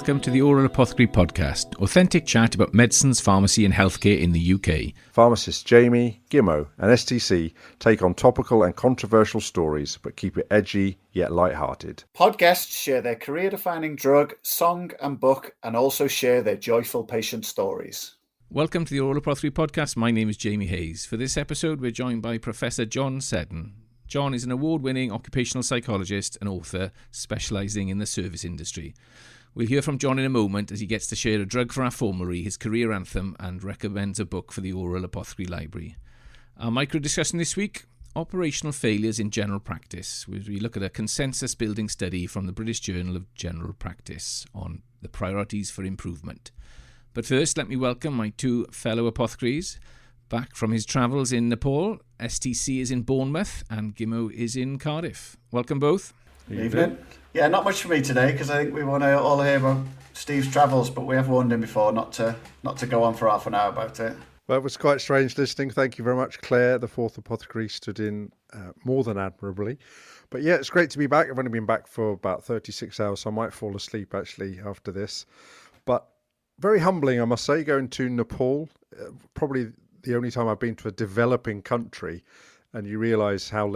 welcome to the Aural Apothecary podcast, authentic chat about medicines, pharmacy and healthcare in the UK. Pharmacists Jamie, Gimmo and STC take on topical and controversial stories, but keep it edgy yet light-hearted. Podcasts share their career-defining drug, song and book, and also share their joyful patient stories. Welcome to the Aural Apothecary podcast. My name is Jamie Hayes. For this episode, we're joined by Professor John Seddon. John is an award-winning occupational psychologist and author specialising in the service industry. We'll hear from John in a moment as he gets to share a drug for our formulary, his career anthem, and recommends a book for the Aural Apothecary Library. Our micro discussion this week, operational failures in general practice, where we look at a consensus building study from the British Journal of General Practice on the priorities for improvement. But first, let me welcome my two fellow apothecaries. Back from his travels in Nepal, STC is in Bournemouth and Gimmo is in Cardiff. Welcome both. Evening. Yeah, not much for me today because I think we want to all hear about Steve's travels, but we have warned him before not to go on for half an hour about it. Well, it was quite strange listening. Thank you very much, Claire. The fourth apothecary stood in more than admirably. But yeah, it's great to be back. I've only been back for about 36 hours, so I might fall asleep actually after this. But very humbling, I must say, going to Nepal. Probably the only time I've been to a developing country, and you realise how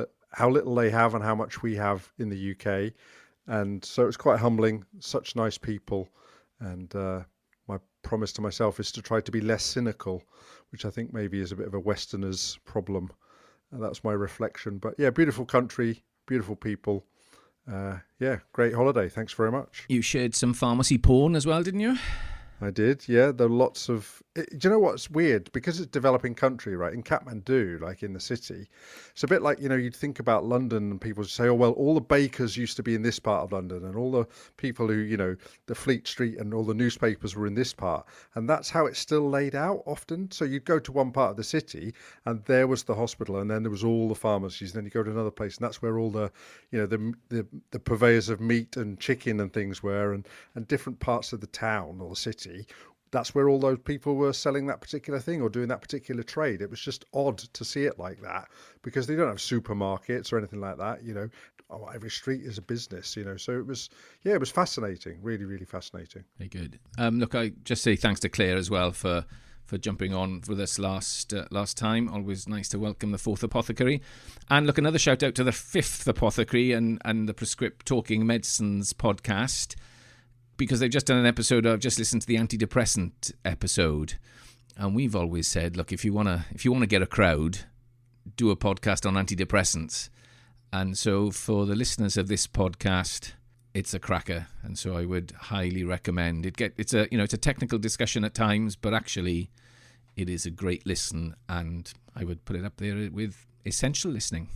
little they have and how much we have in the UK. And so it's quite humbling, such nice people. And my promise to myself is to try to be less cynical, which I think maybe is a bit of a Westerner's problem. And that's my reflection. But yeah, beautiful country, beautiful people. Yeah, great holiday. Thanks very much. You shared some pharmacy porn as well, didn't you? I did, yeah. There are lots of... Do you know what's weird? Because it's a developing country, right? In Kathmandu, like in the city, it's a bit like, you'd think about London and people say, oh, well, all the bakers used to be in this part of London and all the people who, the Fleet Street and all the newspapers were in this part. And that's how it's still laid out often. So you'd go to one part of the city and there was the hospital and then there was all the pharmacies. And then you go to another place and that's where all the, the purveyors of meat and chicken and things were and different parts of the town or the city. That's where all those people were selling that particular thing or doing that particular trade. It was just odd to see it like that because they don't have supermarkets or anything like that. Every street is a business, so it was fascinating, really, really fascinating. Very good. Look, I just say thanks to Claire as well for jumping on with us last time. Always nice to welcome the fourth apothecary. And look, another shout out to the fifth apothecary and the Prescript Talking Medicines podcast, because they've just done an episode. I've just listened to the antidepressant episode, and we've always said, look, if you want to get a crowd, do a podcast on antidepressants. And so for the listeners of this podcast, it's a cracker, and so I would highly recommend it. It's a technical discussion at times, but actually it is a great listen, and I would put it up there with essential listening.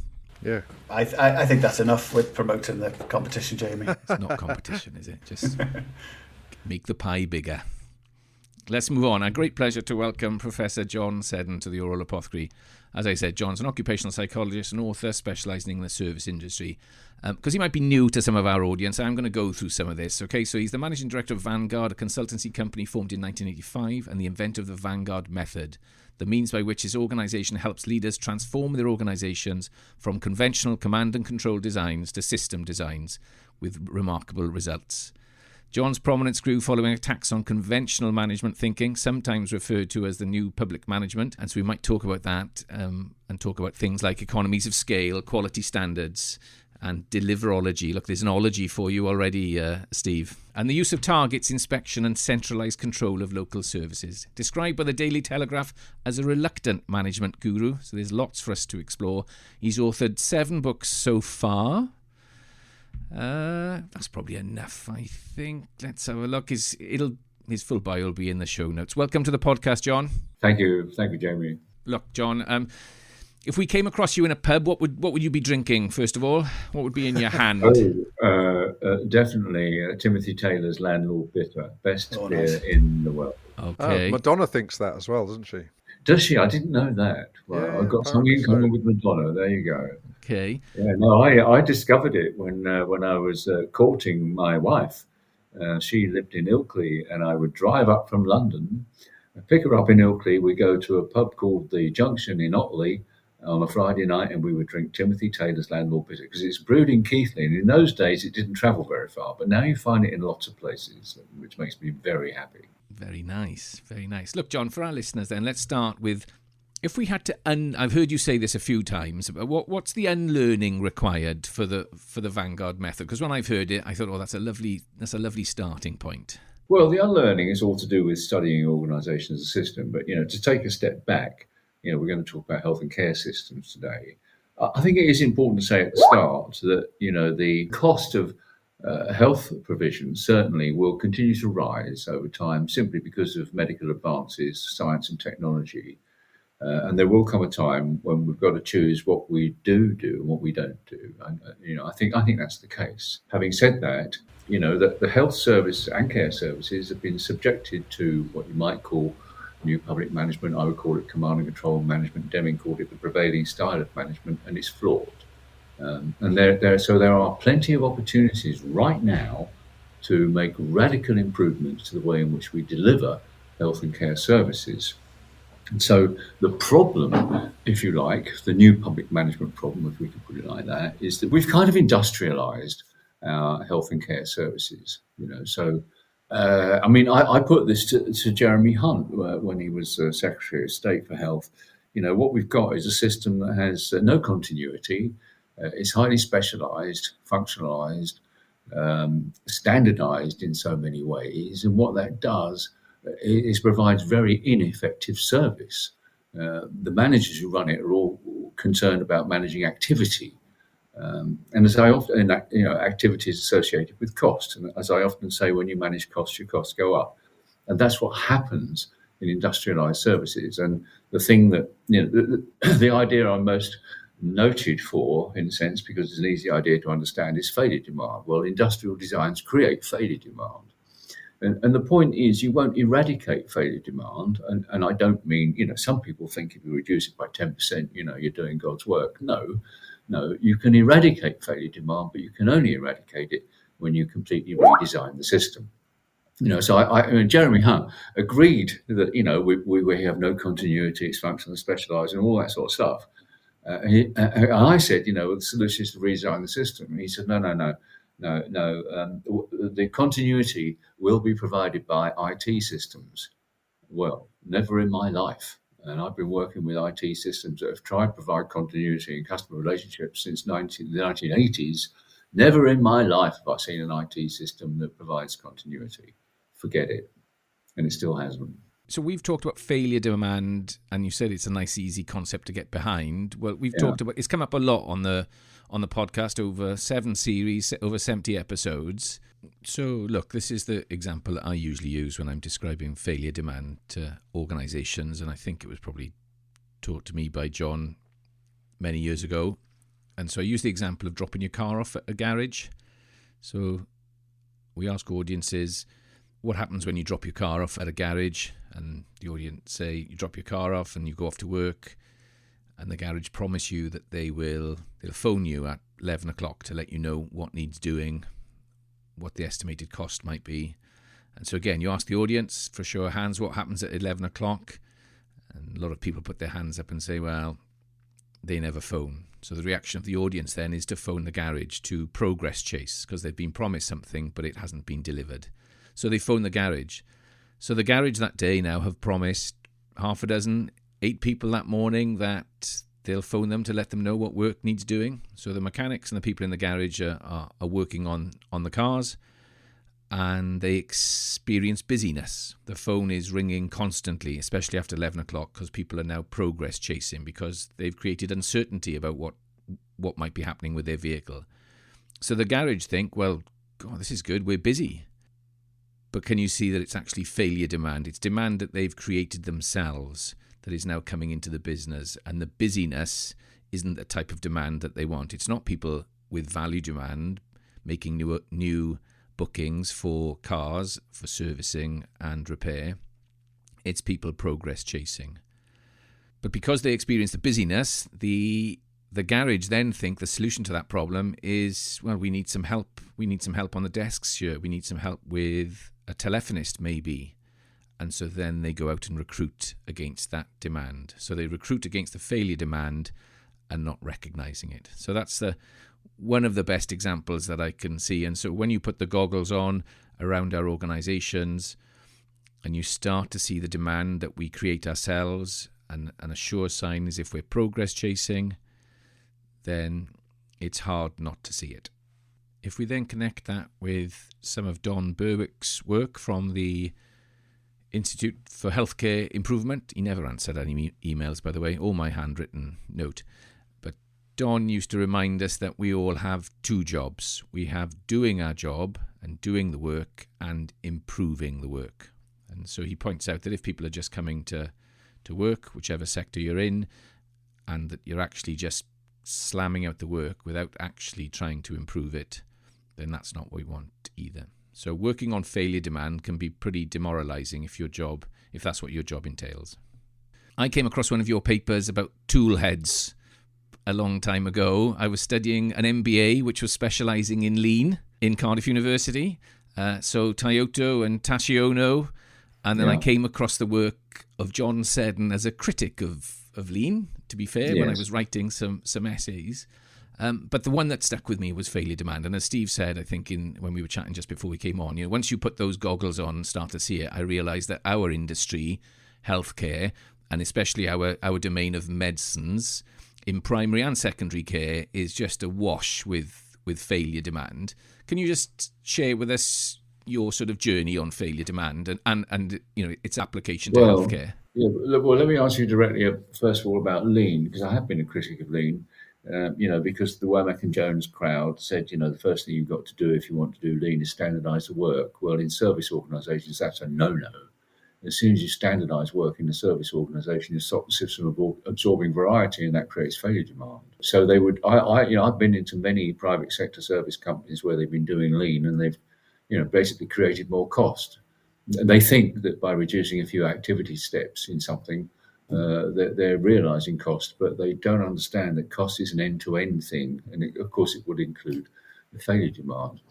Yeah, I think that's enough with promoting the competition, Jamie. It's not competition, is it? Just make the pie bigger. Let's move on. A great pleasure to welcome Professor John Seddon to the Aural Apothecary. As I said, John's an occupational psychologist and author specialising in the service industry. Because he might be new to some of our audience, I'm going to go through some of this. Okay, so he's the managing director of Vanguard, a consultancy company formed in 1985, and the inventor of the Vanguard Method, the means by which his organisation helps leaders transform their organisations from conventional command and control designs to system designs with remarkable results. John's prominence grew following attacks on conventional management thinking, sometimes referred to as the new public management. And so we might talk about that and talk about things like economies of scale, quality standards, and deliverology. Look, there's an ology for you already, Steve. And the use of targets, inspection, and centralised control of local services. Described by the Daily Telegraph as a reluctant management guru. So there's lots for us to explore. He's authored 7 books so far. That's probably enough, I think. Let's have a look. His full bio will be in the show notes. Welcome to the podcast, John. Thank you, Jamie. Look, John, if we came across you in a pub, what would you be drinking, first of all? What would be in your hand? Definitely Timothy Taylor's Landlord Bitter, best beer in the world. Okay. Madonna thinks that as well, doesn't she? Does she? I didn't know that. Well, Yeah, I've got something in common with Madonna. There you go. Okay. Yeah, no, I discovered it when I was courting my wife. She lived in Ilkley, and I would drive up from London, pick her up in Ilkley. We go to a pub called the Junction in Otley, on a Friday night, and we would drink Timothy Taylor's Landlord Bitter because it's brewed in Keighley. And in those days, it didn't travel very far, but now you find it in lots of places, which makes me very happy. Very nice, very nice. Look, John, for our listeners then, let's start with, if we had to I've heard you say this a few times, but what's the unlearning required for the Vanguard method? Because when I've heard it, I thought, that's a lovely starting point. Well, the unlearning is all to do with studying organisation as a system. But, to take a step back, we're going to talk about health and care systems today. I think it is important to say at the start that, the cost of health provision certainly will continue to rise over time simply because of medical advances, science and technology. And there will come a time when we've got to choose what we do and what we don't do. And, I think that's the case. Having said that, that the health service and care services have been subjected to what you might call new public management. I would call it command and control management. Deming called it the prevailing style of management, and it's flawed. And there are plenty of opportunities right now to make radical improvements to the way in which we deliver health and care services. And so the problem, if you like, the new public management problem, if we can put it like that, is that we've kind of industrialized our health and care services. I put this to Jeremy Hunt when he was Secretary of State for Health. What we've got is a system that has no continuity. It's highly specialized, functionalized, standardized in so many ways. And what that does is provides very ineffective service. The managers who run it are all concerned about managing activity. And as I often, activities associated with cost. And as I often say, when you manage costs, your costs go up. And that's what happens in industrialized services. And the thing that, the idea I'm most noted for, in a sense, because it's an easy idea to understand, is failure demand. Well, industrial designs create failure demand. And the point is, you won't eradicate failure demand. And I don't mean, some people think if you reduce it by 10%, you're doing God's work. No, you can eradicate failure demand, but you can only eradicate it when you completely redesign the system. So Jeremy Hunt agreed that, we have no continuity, it's functional, specialised, and all that sort of stuff. And I said, the solution is to redesign the system. And he said, no. The continuity will be provided by IT systems. Well, never in my life. And I've been working with IT systems that have tried to provide continuity in customer relationships since the 1980s. Never in my life have I seen an IT system that provides continuity. Forget it. And it still hasn't. So we've talked about failure demand, and you said it's a nice, easy concept to get behind. Well, we've talked about, it's come up a lot on the podcast over 7 series, over 70 episodes. So look, this is the example that I usually use when I'm describing failure demand to organisations, and I think it was probably taught to me by John many years ago. And so I use the example of dropping your car off at a garage. So we ask audiences, what happens when you drop your car off at a garage? And the audience say, you drop your car off and you go off to work, and the garage promise you that they'll phone you at 11 o'clock to let you know what needs doing, what the estimated cost might be. And so again, you ask the audience for show of hands, what happens at 11 o'clock? And a lot of people put their hands up and say, well, they never phone. So the reaction of the audience then is to phone the garage to progress chase, because they've been promised something, but it hasn't been delivered. So they phone the garage. So the garage that day now have promised 8 people that morning that they'll phone them to let them know what work needs doing. So the mechanics and the people in the garage are working on the cars, and they experience busyness. The phone is ringing constantly, especially after 11 o'clock, because people are now progress chasing, because they've created uncertainty about what might be happening with their vehicle. So the garage think, well, God, this is good, we're busy. But can you see that it's actually failure demand? It's demand that they've created themselves that is now coming into the business. And the busyness isn't the type of demand that they want. It's not people with value demand making new bookings for cars, for servicing and repair. It's people progress chasing. But because they experience the busyness, the garage then think the solution to that problem is, well, we need some help. We need some help on the desks here. We need some help with a telephonist maybe. And so then they go out and recruit against that demand. So they recruit against the failure demand and not recognizing it. So that's one of the best examples that I can see. And so when you put the goggles on around our organizations and you start to see the demand that we create ourselves, and a sure sign is if we're progress chasing, then it's hard not to see it. If we then connect that with some of Don Berwick's work from the Institute for Healthcare Improvement, he never answered any emails, by the way, or my handwritten note. But Don used to remind us that we all have two jobs. We have doing our job and doing the work and improving the work. And so he points out that if people are just coming to work, whichever sector you're in, and that you're actually just slamming out the work without actually trying to improve it, then that's not what we want either. So working on failure demand can be pretty demoralizing if that's what your job entails. I came across one of your papers about tool heads a long time ago. I was studying an MBA, which was specialising in lean in Cardiff University. So Toyota and Tashiono. And then I came across the work of John Seddon as a critic of lean, to be fair, when I was writing some essays. But the one that stuck with me was failure demand. And as Steve said, I think when we were chatting just before we came on, once you put those goggles on and start to see it, I realised that our industry, healthcare, and especially our domain of medicines in primary and secondary care is just awash with failure demand. Can you just share with us your sort of journey on failure demand and its application to healthcare? Yeah, well, let me ask you directly, first of all, about lean, because I have been a critic of lean. Because the Womack and Jones crowd said, the first thing you've got to do if you want to do lean is standardise the work. Well, in service organisations, that's a no-no. As soon as you standardise work in the service organisation, you stop the system of absorbing variety, and that creates failure demand. So they would. I've been into many private sector service companies where they've been doing lean, and they've, basically created more cost. And they think that by reducing a few activity steps in something, they're realising cost, but they don't understand that cost is an end-to-end thing, and of course it would include the failure demand.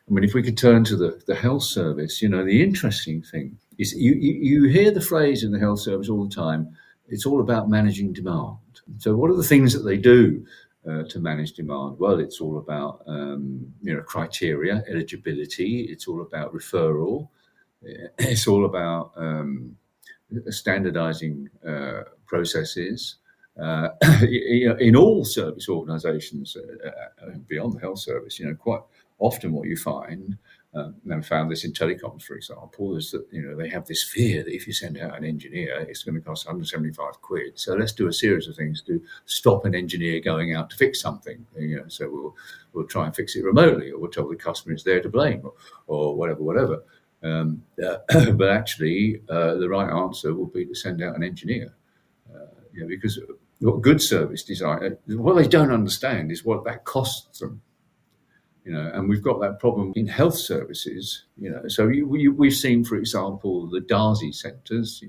I mean, if we could turn to the health service, the interesting thing is you hear the phrase in the health service all the time, it's all about managing demand. So what are the things that they do to manage demand? Well, it's all about criteria, eligibility, it's all about referral, it's all about standardizing processes in all service organizations beyond the health service. Quite often what you find, and I found this in telecoms, for example, is that they have this fear that if you send out an engineer, it's going to cost 175 quid. So let's do a series of things to stop an engineer going out to fix something. So we'll try and fix it remotely, or we'll tell the customer it's there to blame, or whatever. But actually, the right answer will be to send out an engineer, because what good service design, what they don't understand is what that costs them. And we've got that problem in health services. So we've seen, for example, the Darzi centres.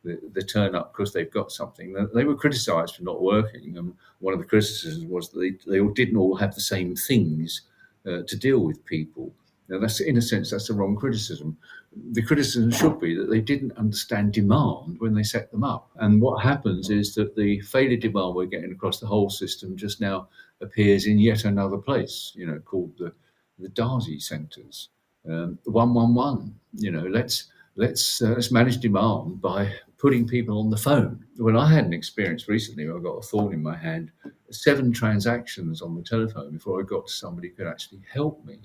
They turn up because they've got something. They were criticised for not working, and one of the criticisms was that they didn't all have the same things to deal with people. Now, that's, in a sense, that's the wrong criticism. The criticism should be that they didn't understand demand when they set them up. And what happens is that the failure demand we're getting across the whole system just now appears in yet another place, called the Darzi centres. 111. Let's manage demand by putting people on the phone. Well, I had an experience recently where I got a thorn in my hand, 7 transactions on the telephone before I got to somebody who could actually help me.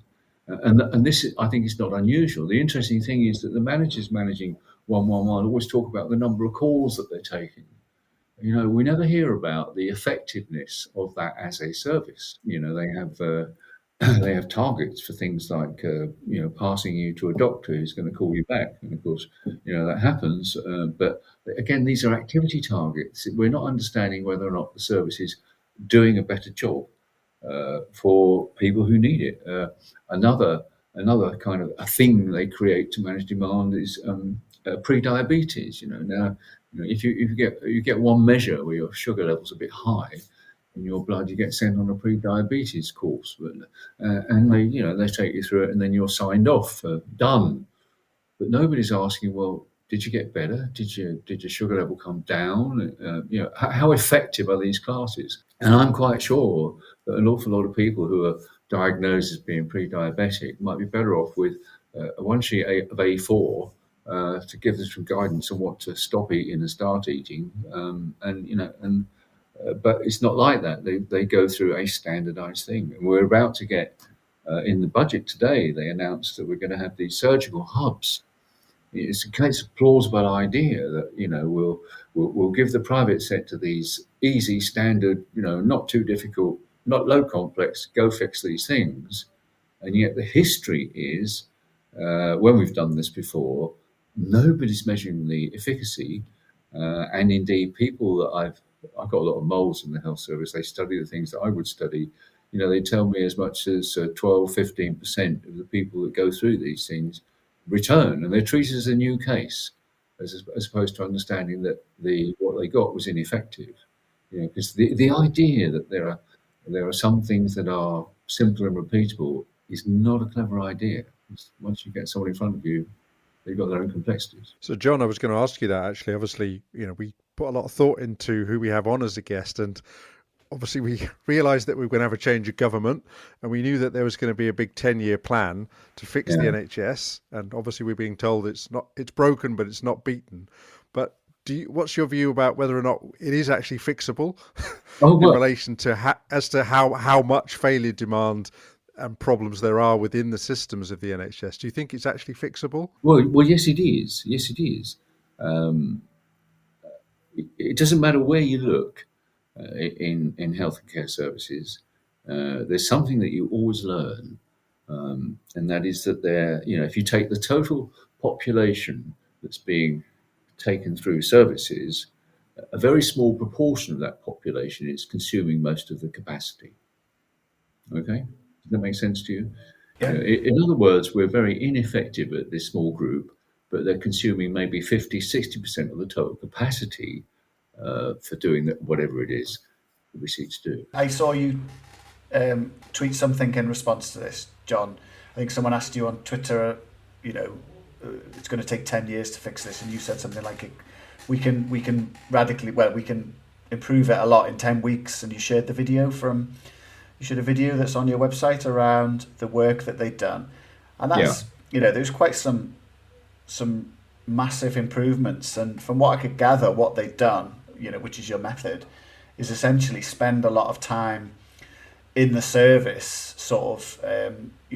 And this, I think, is not unusual. The interesting thing is that the managers managing 111 always talk about the number of calls that they're taking. We never hear about the effectiveness of that as a service. They have targets for things like passing you to a doctor who's going to call you back, and of course that happens. But again, these are activity targets. We're not understanding whether or not the service is doing a better job for people who need it. Another kind of a thing they create to manage demand is pre-diabetes. Now, if you get one measure where your sugar level's a bit high in your blood, you get sent on a pre-diabetes course, and they take you through it, and then you're signed off, done. But nobody's asking, well, did you get better? Did your sugar level come down? How effective are these classes? And I'm quite sure that an awful lot of people who are diagnosed as being pre-diabetic might be better off with one sheet of A4 to give them some guidance on what to stop eating and start eating. But it's not like that. They go through a standardized thing. And we're about to get, in the budget today, they announced that we're going to have these surgical hubs. It's a plausible idea that, we'll give the private sector these easy, standard, not too difficult, not low complex, go fix these things. And yet the history is, when we've done this before, nobody's measuring the efficacy. And indeed, people that I've got a lot of moles in the health service, they study the things that I would study. They tell me as much as 12, 15% of the people that go through these things return, and they're treated as a new case, as opposed to understanding that what they got was ineffective. Because the idea that there are some things that are simple and repeatable is not a clever idea. Once you get someone in front of you, they've got their own complexities. So, John, I was going to ask you that actually. Obviously, we put a lot of thought into who we have on as a guest, and obviously we realised that we were going to have a change of government, and we knew that there was going to be a big 10-year plan to fix the NHS. And obviously we're being told it's broken, but it's not beaten. But what's your view about whether or not it is actually fixable in relation to how much failure demand and problems there are within the systems of the NHS? Do you think it's actually fixable? Well, yes, it is. Yes, it is. It doesn't matter where you look. In health and care services, there's something that you always learn, and that is that if you take the total population that's being taken through services, a very small proportion of that population is consuming most of the capacity. Okay? Does that make sense to you? Yeah. In other words, we're very ineffective at this small group, but they're consuming maybe 50, 60% of the total capacity for doing whatever it is that we seek to do. I saw you tweet something in response to this, John. I think someone asked you on Twitter, it's going to take 10 years to fix this, and you said something like, we can improve it a lot in 10 weeks, and you shared a video that's on your website around the work that they'd done. And that's, there's quite some massive improvements, and from what I could gather, what they'd done, which is your method, is essentially spend a lot of time in the service, sort of,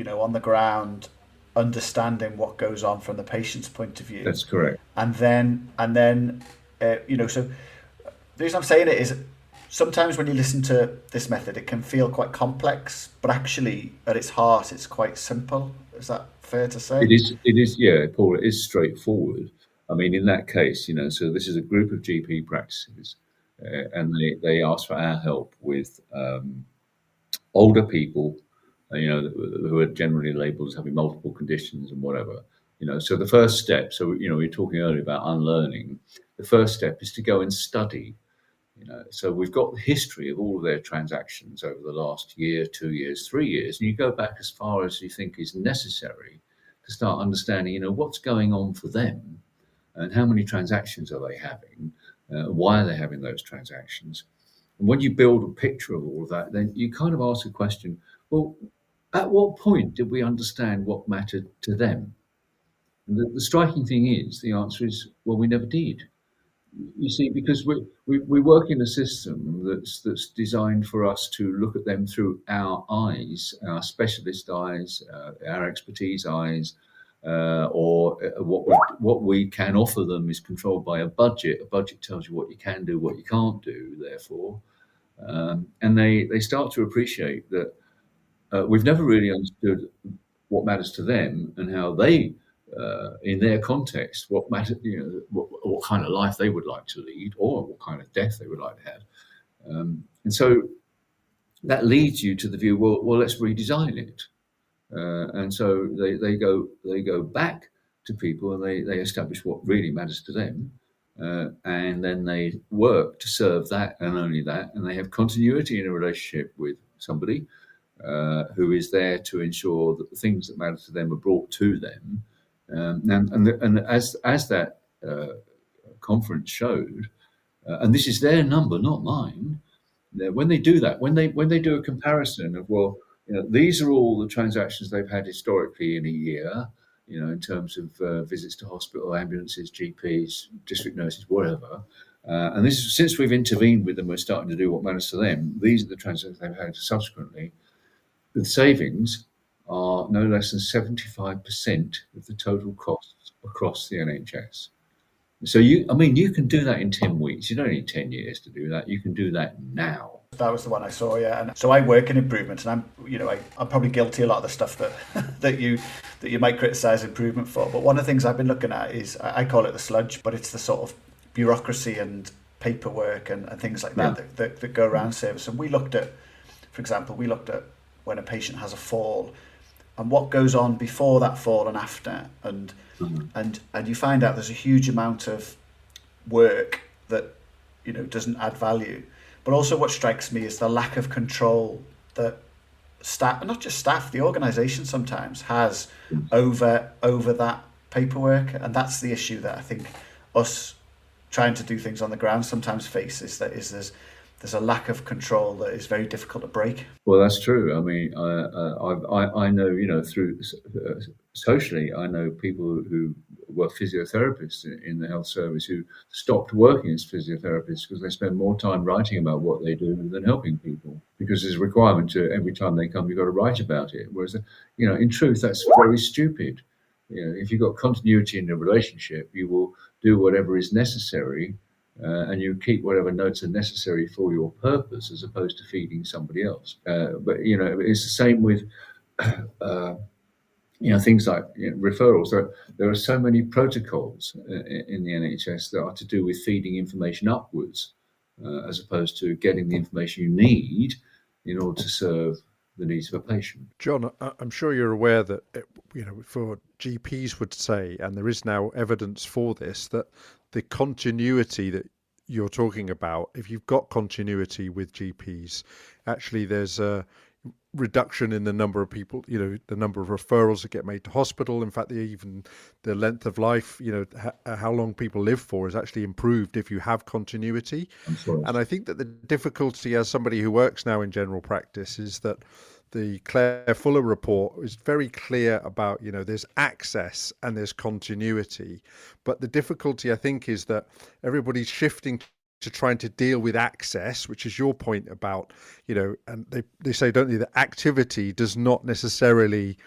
on the ground, understanding what goes on from the patient's point of view. That's correct. And then, so the reason I'm saying it is sometimes when you listen to this method, it can feel quite complex, but actually at its heart, it's quite simple. Is that fair to say? It is, yeah, Paul, it is straightforward. I mean, in that case, so this is a group of GP practices, and they ask for our help with older people, who are generally labelled as having multiple conditions and whatever. So the first step, we were talking earlier about unlearning. The first step is to go and study. So we've got the history of all of their transactions over the last year, 2 years, 3 years, and you go back as far as you think is necessary to start understanding, what's going on for them. And how many transactions are they having? Why are they having those transactions? And when you build a picture of all of that, then you kind of ask the question, well, at what point did we understand what mattered to them? And the striking thing is, the answer is, well, we never did. You see, because we work in a system that's designed for us to look at them through our eyes, our specialist eyes, our expertise eyes, or what we can offer them is controlled by a budget. A budget tells you what you can do, what you can't do, therefore. And they start to appreciate that we've never really understood what matters to them and how they, in their context, what matter, what kind of life they would like to lead or what kind of death they would like to have. And so that leads you to the view, well, let's redesign it. And so they go back to people and they establish what really matters to them. And then they work to serve that and only that. And they have continuity in a relationship with somebody who is there to ensure that the things that matter to them are brought to them. And as that conference showed, and this is their number, not mine. When they do that, when they do a comparison of, well, these are all the transactions they've had historically in a year, in terms of visits to hospital, ambulances, GPs, district nurses, whatever. And this is, since we've intervened with them, we're starting to do what matters to them. These are the transactions they've had subsequently. The savings are no less than 75% of the total costs across the NHS. So you can do that in 10 weeks. You don't need 10 years to do that. You can do that now. That was the one I saw, yeah. And so I work in improvement, and I'm probably guilty of a lot of the stuff that you might criticise improvement for. But one of the things I've been looking at is, I call it the sludge, but it's the sort of bureaucracy and paperwork and things like that, that go around service. And we looked at, for example, when a patient has a fall and what goes on before that fall and after, and you find out there's a huge amount of work that doesn't add value. But also what strikes me is the lack of control that staff, not just staff, the organisation sometimes has over that paperwork. And that's the issue that I think us trying to do things on the ground sometimes faces, there's a lack of control that is very difficult to break. Well, that's true. I mean, I know, through socially, I know people who were physiotherapists in the health service who stopped working as physiotherapists because they spend more time writing about what they do than helping people, because there's a requirement to, every time they come, you've got to write about it. Whereas, in truth, that's very stupid. If you've got continuity in a relationship, you will do whatever is necessary. And you keep whatever notes are necessary for your purpose, as opposed to feeding somebody else. But it's the same with things like referrals. There are so many protocols in the NHS that are to do with feeding information upwards, as opposed to getting the information you need in order to serve the needs of a patient. John, I'm sure you're aware that for GPs would say, and there is now evidence for this, that the continuity that you're talking about, if you've got continuity with GPs, actually there's a reduction in the number of people, the number of referrals that get made to hospital. In fact, even the length of life, how long people live for is actually improved if you have continuity. And I think that the difficulty, as somebody who works now in general practice, is that the Claire Fuller report is very clear about, there's access and there's continuity. But the difficulty, I think, is that everybody's shifting to trying to deal with access, which is your point about, and they say, don't they, that activity does not necessarily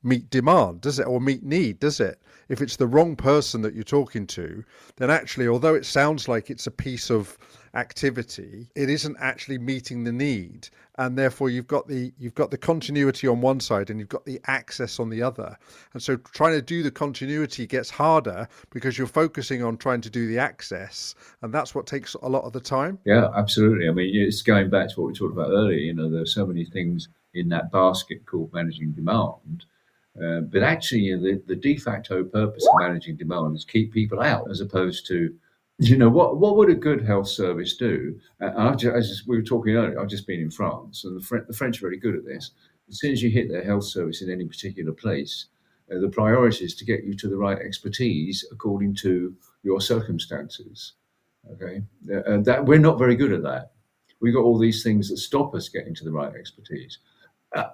meet demand, does it? Or meet need, does it? If it's the wrong person that you're talking to, then actually, although it sounds like it's a piece of activity, it isn't actually meeting the need. And therefore you've got the continuity on one side and you've got the access on the other. And so trying to do the continuity gets harder because you're focusing on trying to do the access, and that's what takes a lot of the time. Yeah, absolutely. I mean, it's going back to what we talked about earlier. There are so many things in that basket called managing demand. But actually, the de facto purpose of managing demand is keep people out, as opposed to, what would a good health service do? As we were talking earlier, I've just been in France, and the French are very good at this. As soon as you hit their health service in any particular place, the priority is to get you to the right expertise according to your circumstances. Okay, that we're not very good at that. We've got all these things that stop us getting to the right expertise,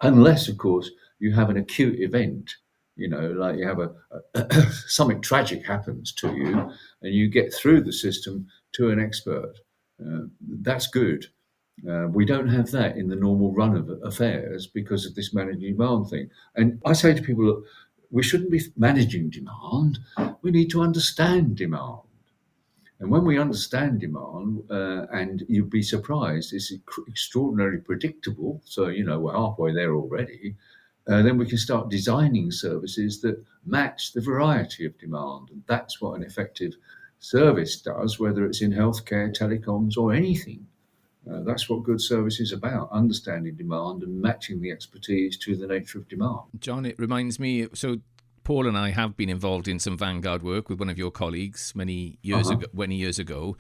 unless, of course, you have an acute event. Like you have something tragic happens to you and you get through the system to an expert. That's good. We don't have that in the normal run of affairs because of this managing demand thing. And I say to people, look, we shouldn't be managing demand. We need to understand demand. And when we understand demand, and you'd be surprised, it's extraordinarily predictable. So, we're halfway there already. Then we can start designing services that match the variety of demand. And that's what an effective service does, whether it's in healthcare, telecoms, or anything. That's what good service is about, understanding demand and matching the expertise to the nature of demand. John, it reminds me, so Paul and I have been involved in some Vanguard work with one of your colleagues many years ago.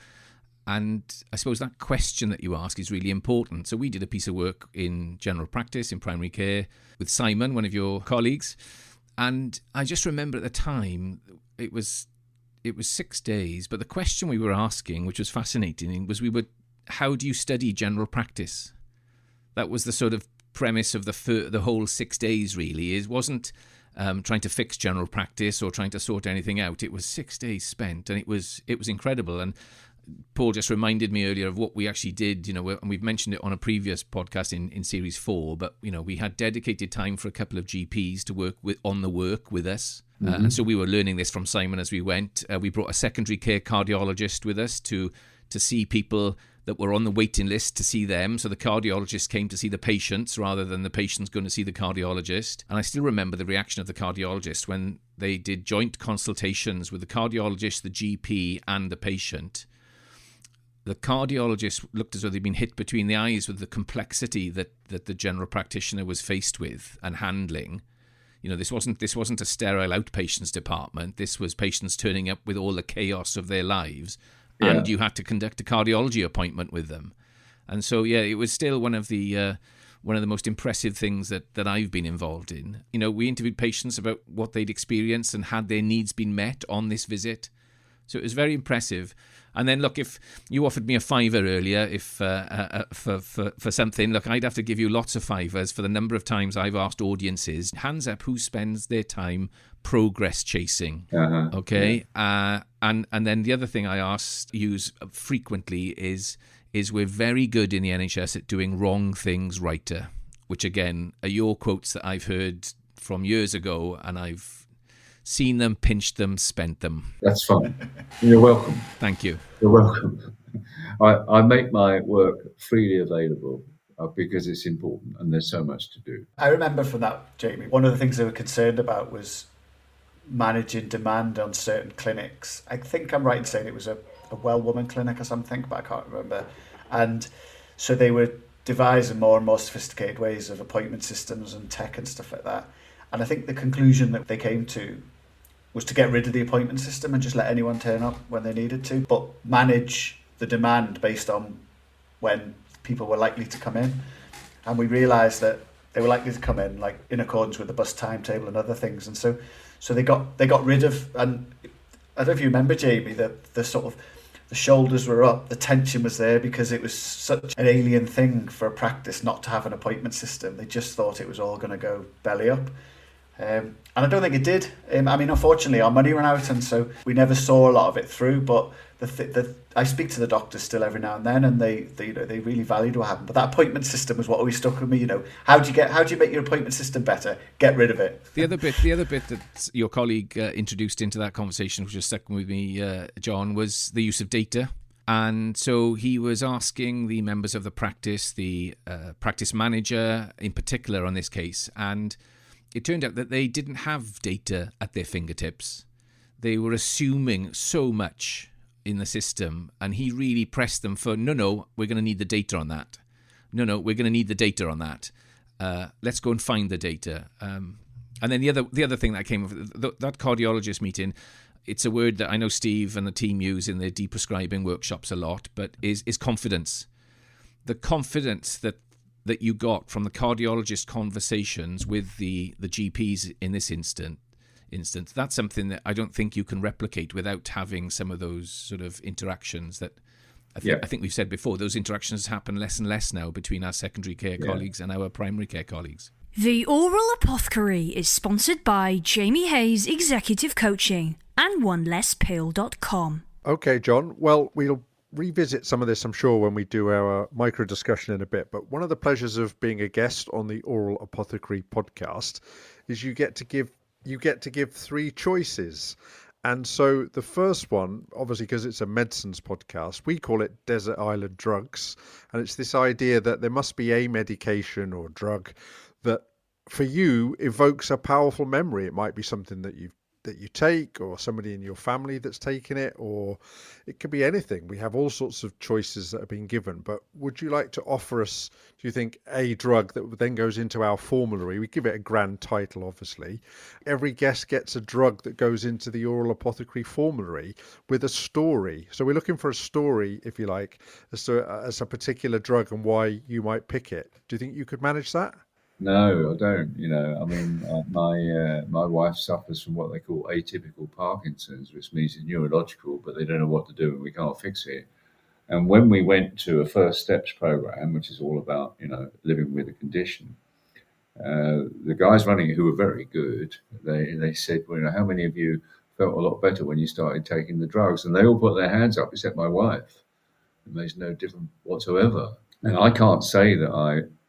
And I suppose that question that you ask is really important. So we did a piece of work in general practice, in primary care, with Simon, one of your colleagues. And I just remember at the time, it was it was 6 days, but the question we were asking, which was fascinating, was how do you study general practice? That was the sort of premise of the whole 6 days, really. It wasn't trying to fix general practice or trying to sort anything out. It was 6 days spent, and it was incredible. And Paul just reminded me earlier of what we actually did, and we've mentioned it on a previous podcast in series 4, but, we had dedicated time for a couple of GPs to work on the work with us. And so we were learning this from Simon as we went. We brought a secondary care cardiologist with us to see people that were on the waiting list, to see them. So the cardiologist came to see the patients rather than the patients going to see the cardiologist. And I still remember the reaction of the cardiologist when they did joint consultations with the cardiologist, the GP and the patient. The cardiologist looked as though they'd been hit between the eyes with the complexity that the general practitioner was faced with and handling. This wasn't a sterile outpatients department. This was patients turning up with all the chaos of their lives, and you had to conduct a cardiology appointment with them. And so, it was still one of the most impressive things that I've been involved in. We interviewed patients about what they'd experienced and had their needs been met on this visit. So it was very impressive. And then, look, if you offered me a fiver earlier, for something, look, I'd have to give you lots of fivers for the number of times I've asked audiences, hands up, who spends their time progress chasing? Okay, and then the other thing I use frequently is we're very good in the NHS at doing wrong things righter, which again are your quotes that I've heard from years ago, and I've seen them, pinched them, spent them. That's fine. You're welcome. Thank you. You're welcome. I make my work freely available because it's important and there's so much to do. I remember from that, Jamie, one of the things they were concerned about was managing demand on certain clinics. I think I'm right in saying it was a well woman clinic or something, but I can't remember. And so they were devising more and more sophisticated ways of appointment systems and tech and stuff like that. And I think the conclusion that they came to was to get rid of the appointment system and just let anyone turn up when they needed to, but manage the demand based on when people were likely to come in. And we realised that they were likely to come in like in accordance with the bus timetable and other things. And so they got rid of, and I don't know if you remember, Jamie, that the sort of the shoulders were up, the tension was there because it was such an alien thing for a practice not to have an appointment system. They just thought it was all going to go belly up. And I don't think it did. Unfortunately, our money ran out, and so we never saw a lot of it through. But I speak to the doctors still every now and then, and they really valued what happened. But that appointment system was what always stuck with me. How do you make your appointment system better? Get rid of it. The other bit that your colleague introduced into that conversation, which was stuck with me, John, was the use of data. And so he was asking the members of the practice, the practice manager in particular on this case, and it turned out that they didn't have data at their fingertips. They were assuming so much in the system, and he really pressed them for, no, we're going to need the data on that. No, we're going to need the data on that. Let's go and find the data. And then the other thing that came of that cardiologist meeting, it's a word that I know Steve and the team use in their deprescribing workshops a lot, but is confidence. The confidence that you got from the cardiologist conversations with the GPs in this instance, that's something that I don't think you can replicate without having some of those sort of interactions that I think we've said before. Those interactions happen less and less now between our secondary care colleagues and our primary care colleagues. The Aural Apothecary is sponsored by Jamie Hayes Executive Coaching and OneLessPill.com. Okay, John. Well, we'll revisit some of this, I'm sure, when we do our micro discussion in a bit. But one of the pleasures of being a guest on the Aural Apothecary podcast is you get to give 3 choices. And so the first one, obviously, because it's a medicines podcast, we call it Desert Island Drugs. And it's this idea that there must be a medication or drug that for you evokes a powerful memory. It might be something that you take, or somebody in your family that's taken it, or it could be anything. We have all sorts of choices that have been given. But would you like to offer us, do you think, a drug that then goes into our formulary? We give it a grand title, obviously. Every guest gets a drug that goes into the Aural Apothecary formulary with a story. So we're looking for a story, if you like, as a particular drug and why you might pick it. Do you think you could manage that? No, I don't. I mean, my wife suffers from what they call atypical Parkinson's, which means it's neurological, but they don't know what to do and we can't fix it. And when we went to a First Steps program, which is all about living with a condition, the guys running it, who were very good, they said, well, how many of you felt a lot better when you started taking the drugs? And they all put their hands up except my wife. It makes no difference whatsoever. And I can't say that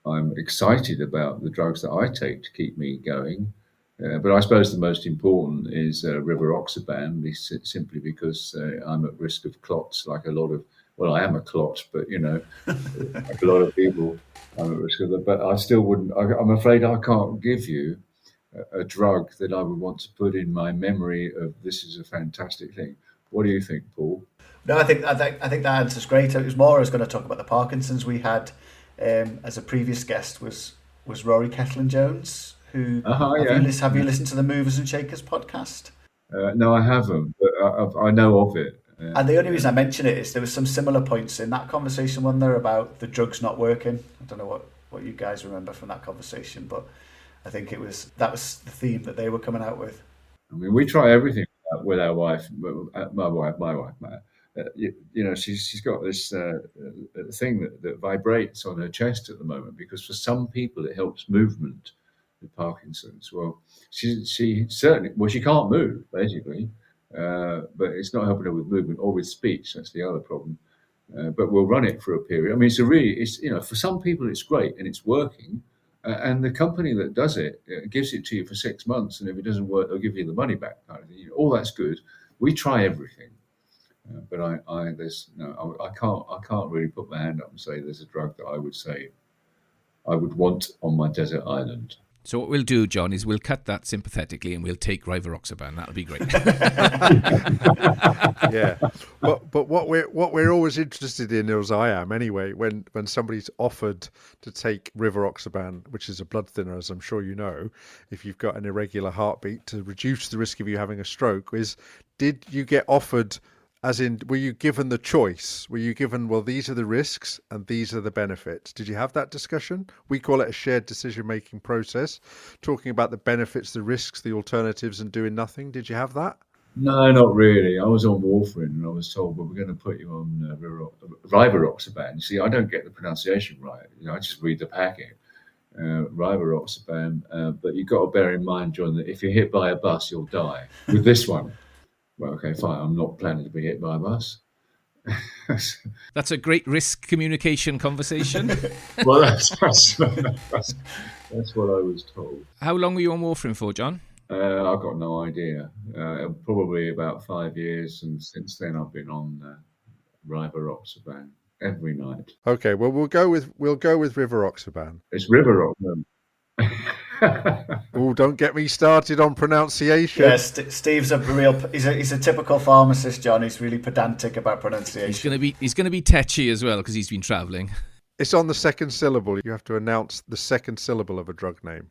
I'm excited about the drugs that I take to keep me going. But I suppose the most important is rivaroxaban, simply because I'm at risk of clots, like a lot of, well, I am a clot, but, like a lot of people, I'm at risk of that. But I still wouldn't, I'm afraid I can't give you a drug that I would want to put in my memory of this is a fantastic thing. What do you think, Paul? No, I think that answer's great. It was more I was going to talk about the Parkinson's we had as a previous guest was Rory Kettlin-Jones, who have you listened to the Movers and Shakers podcast? No, I haven't, but I know of it. And the only reason I mention it is there was some similar points in that conversation, wasn't there, about the drugs not working. I don't know what you guys remember from that conversation, but I think that was the theme that they were coming out with. I mean, we try everything with our wife. My wife, Matt. She's got this thing that vibrates on her chest at the moment, because for some people it helps movement with Parkinson's. Well, she certainly, she can't move basically, but it's not helping her with movement or with speech. That's the other problem. But we'll run it for a period. I mean, for some people it's great and it's working. And the company that does it gives it to you for 6 months, and if it doesn't work, they'll give you the money back. All that's good. We try everything, but I can't really put my hand up and say there's a drug that I would say I would want on my desert island. So what we'll do, John, is we'll cut that sympathetically and we'll take rivaroxaban. That'll be great. Yeah, but what we're always interested in, as I am anyway, when somebody's offered to take rivaroxaban, which is a blood thinner, as I'm sure you know, if you've got an irregular heartbeat to reduce the risk of you having a stroke, is did you get offered? As in, were you given the choice? Were you given, well, these are the risks and these are the benefits? Did you have that discussion? We call it a shared decision-making process, talking about the benefits, the risks, the alternatives, and doing nothing. Did you have that? No, not really. I was on warfarin and I was told, well, we're going to put you on rivaroxaban. See, I don't get the pronunciation right. I just read the packet. Rivaroxaban, but you've got to bear in mind, John, that if you're hit by a bus, you'll die. With this one, well, okay, fine. I'm not planning to be hit by a bus. That's a great risk communication conversation. Well, that's what I was told. How long were you on warfarin for, John? I've got no idea. Probably about 5 years, and since then I've been on rivaroxaban every night. Okay, well we'll go with rivaroxaban. It's rivaroxaban. Oh, don't get me started on pronunciation. Yes, Steve's he's a typical pharmacist, John. He's really pedantic about pronunciation. He's gonna be tetchy as well because he's been travelling. It's on the second syllable. You have to announce the second syllable of a drug name.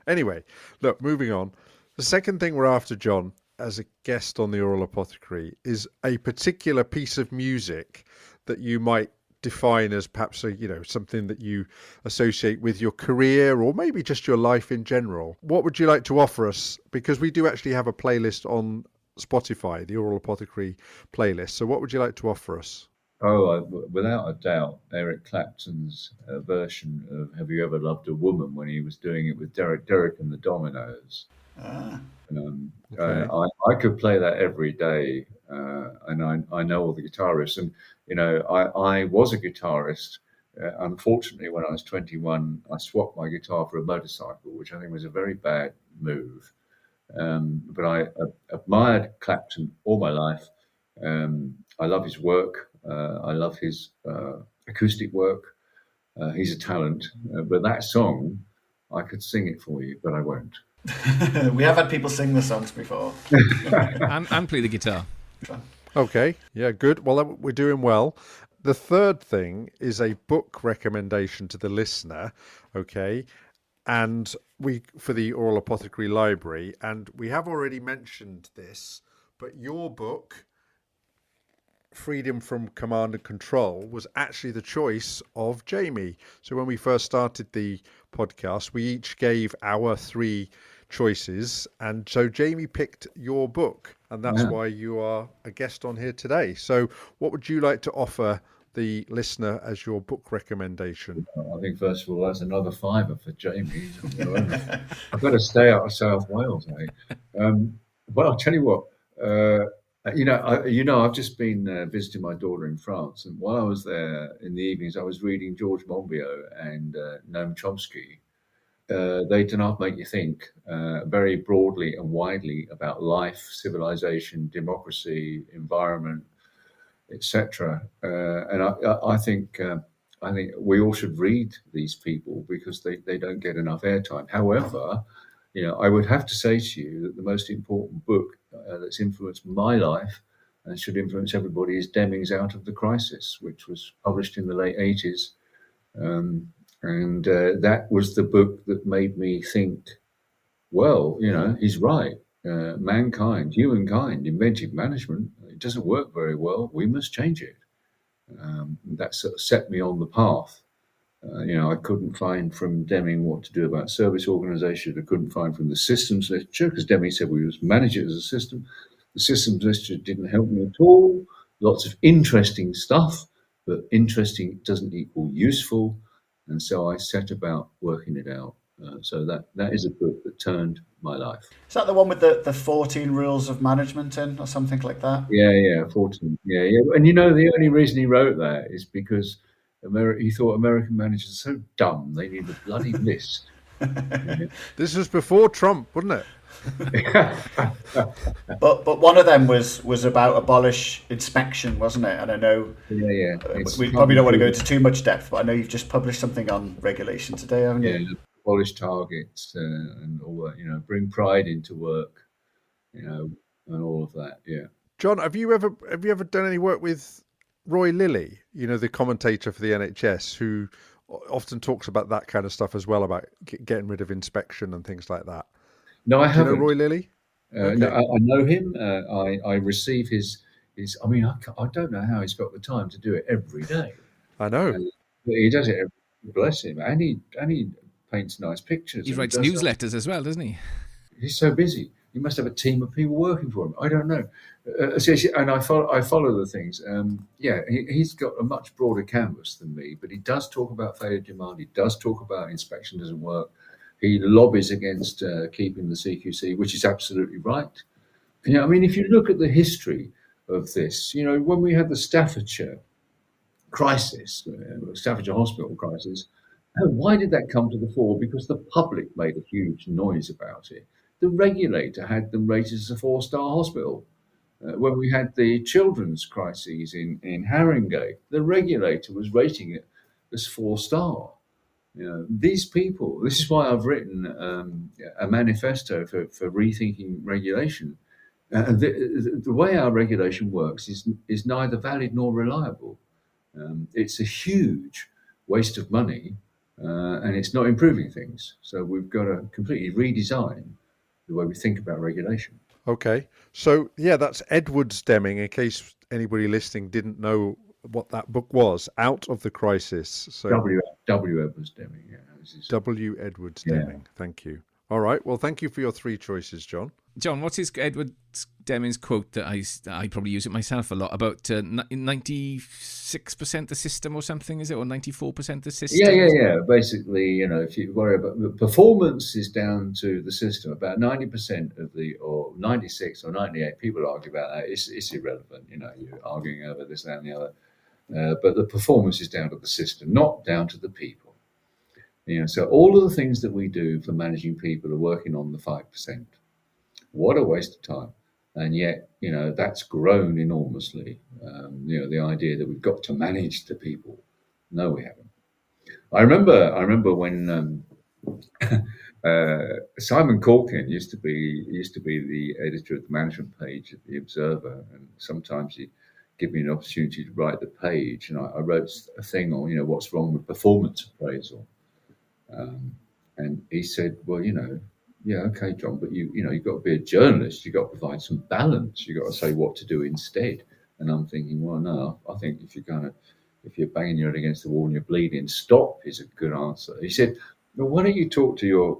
Anyway, look, moving on. The second thing we're after, John, as a guest on the Aural Apothecary, is a particular piece of music that you might define as perhaps something that you associate with your career or maybe just your life in general. What would you like to offer us? Because we do actually have a playlist on Spotify, the Aural Apothecary playlist. So what would you like to offer us? Oh, without a doubt, Eric Clapton's version of "Have You Ever Loved a Woman" when he was doing it with Derek and the Dominoes. Okay. I could play that every day, and I know all the guitarists. And I was a guitarist. Unfortunately, when I was 21, I swapped my guitar for a motorcycle, which I think was a very bad move. But I admired Clapton all my life. I love his work. I love his acoustic work. He's a talent. But that song, I could sing it for you, but I won't. We have had people sing the songs before. and play the guitar. Okay, yeah, good. Well, we're doing well. The third thing is a book recommendation to the listener, okay? And for the Aural Apothecary Library, and we have already mentioned this, but your book, freedom from command and control was actually the choice of Jamie. So when we first started the podcast, we each gave our 3 choices, and so Jamie picked your book, and that's why you are a guest on here today. So what would you like to offer the listener as your book recommendation? I think, first of all, that's another fiver for Jamie. I've got to stay out of South Wales, eh? Well, I'll tell you what. I've just been visiting my daughter in France, and while I was there in the evenings, I was reading George Monbiot and Noam Chomsky. They do not make you think very broadly and widely about life, civilization, democracy, environment, etc. And I think we all should read these people because they don't get enough airtime. However, I would have to say to you that the most important book that's influenced my life and should influence everybody is Deming's Out of the Crisis, which was published in the late 80s. And that was the book that made me think, well, he's right. Humankind, invented management. It doesn't work very well. We must change it. That sort of set me on the path. I couldn't find from Deming what to do about service organisation. I couldn't find from the systems literature, because Deming said we must manage it as a system. The systems literature didn't help me at all. Lots of interesting stuff, but interesting doesn't equal useful. And so I set about working it out. So that is a book that turned my life. Is that the one with the 14 rules of management in, or something like that? Yeah, 14. Yeah. And the only reason he wrote that is because he thought American managers are so dumb, they need a bloody list. This was before Trump, wasn't it? But one of them was about abolish inspection, wasn't it? And I know we probably don't want to go into too much depth, but I know you've just published something on regulation today, haven't you? Yeah, abolish targets and all that. Bring pride into work, and all of that. Yeah. John, have you ever done any work with Roy Lilly? The commentator for the NHS, who often talks about that kind of stuff as well, about getting rid of inspection and things like that. No, I haven't. Do you know Roy Lilly? Okay. No, I know him. I receive his. I mean, I don't know how he's got the time to do it every day. I know. But he does it. Bless him, and he paints nice pictures. He writes newsletters as well, doesn't he? He's so busy. He must have a team of people working for him. I don't know. And I follow the things. He's got a much broader canvas than me, but he does talk about failure demand. He does talk about inspection doesn't work. He lobbies against keeping the CQC, which is absolutely right. If you look at the history of this, when we had the Staffordshire crisis, Staffordshire Hospital crisis, why did that come to the fore? Because the public made a huge noise about it. The regulator had them rated as a 4-star hospital. When we had the children's crises in Haringey, the regulator was rating it as 4-star. These people, this is why I've written a manifesto for rethinking regulation. The way our regulation works is neither valid nor reliable. It's a huge waste of money, and it's not improving things. So we've got to completely redesign the way we think about regulation. Okay. So, that's Edwards Deming, in case anybody listening didn't know what that book was, Out of the Crisis. So W. Edwards Deming. Yeah. W. Edwards Deming. Thank you. All right. Well, thank you for your 3 choices, John. John, what's his Edward Deming's quote that I probably use it myself a lot about 96% the system or something, is it? Or 94% the system? Yeah. Basically, if you worry about the performance is down to the system. About 90% or 96 or 98 people argue about that. It's irrelevant. You're arguing over this, that, and the other. But the performance is down to the system, not down to the people. So all of the things that we do for managing people are working on the 5%. What a waste of time. And yet, that's grown enormously. The idea that we've got to manage the people. No, we haven't. I remember when Simon Corkin used to be the editor of the management page at the Observer, and sometimes he'd give me an opportunity to write the page, and I wrote a thing on what's wrong with performance appraisal. And he said, well, okay, John, but you've got to be a journalist. You've got to provide some balance. You've got to say what to do instead. And I'm thinking, well, no, I think if you're banging your head against the wall and you're bleeding, stop is a good answer. He said, well, why don't you talk to your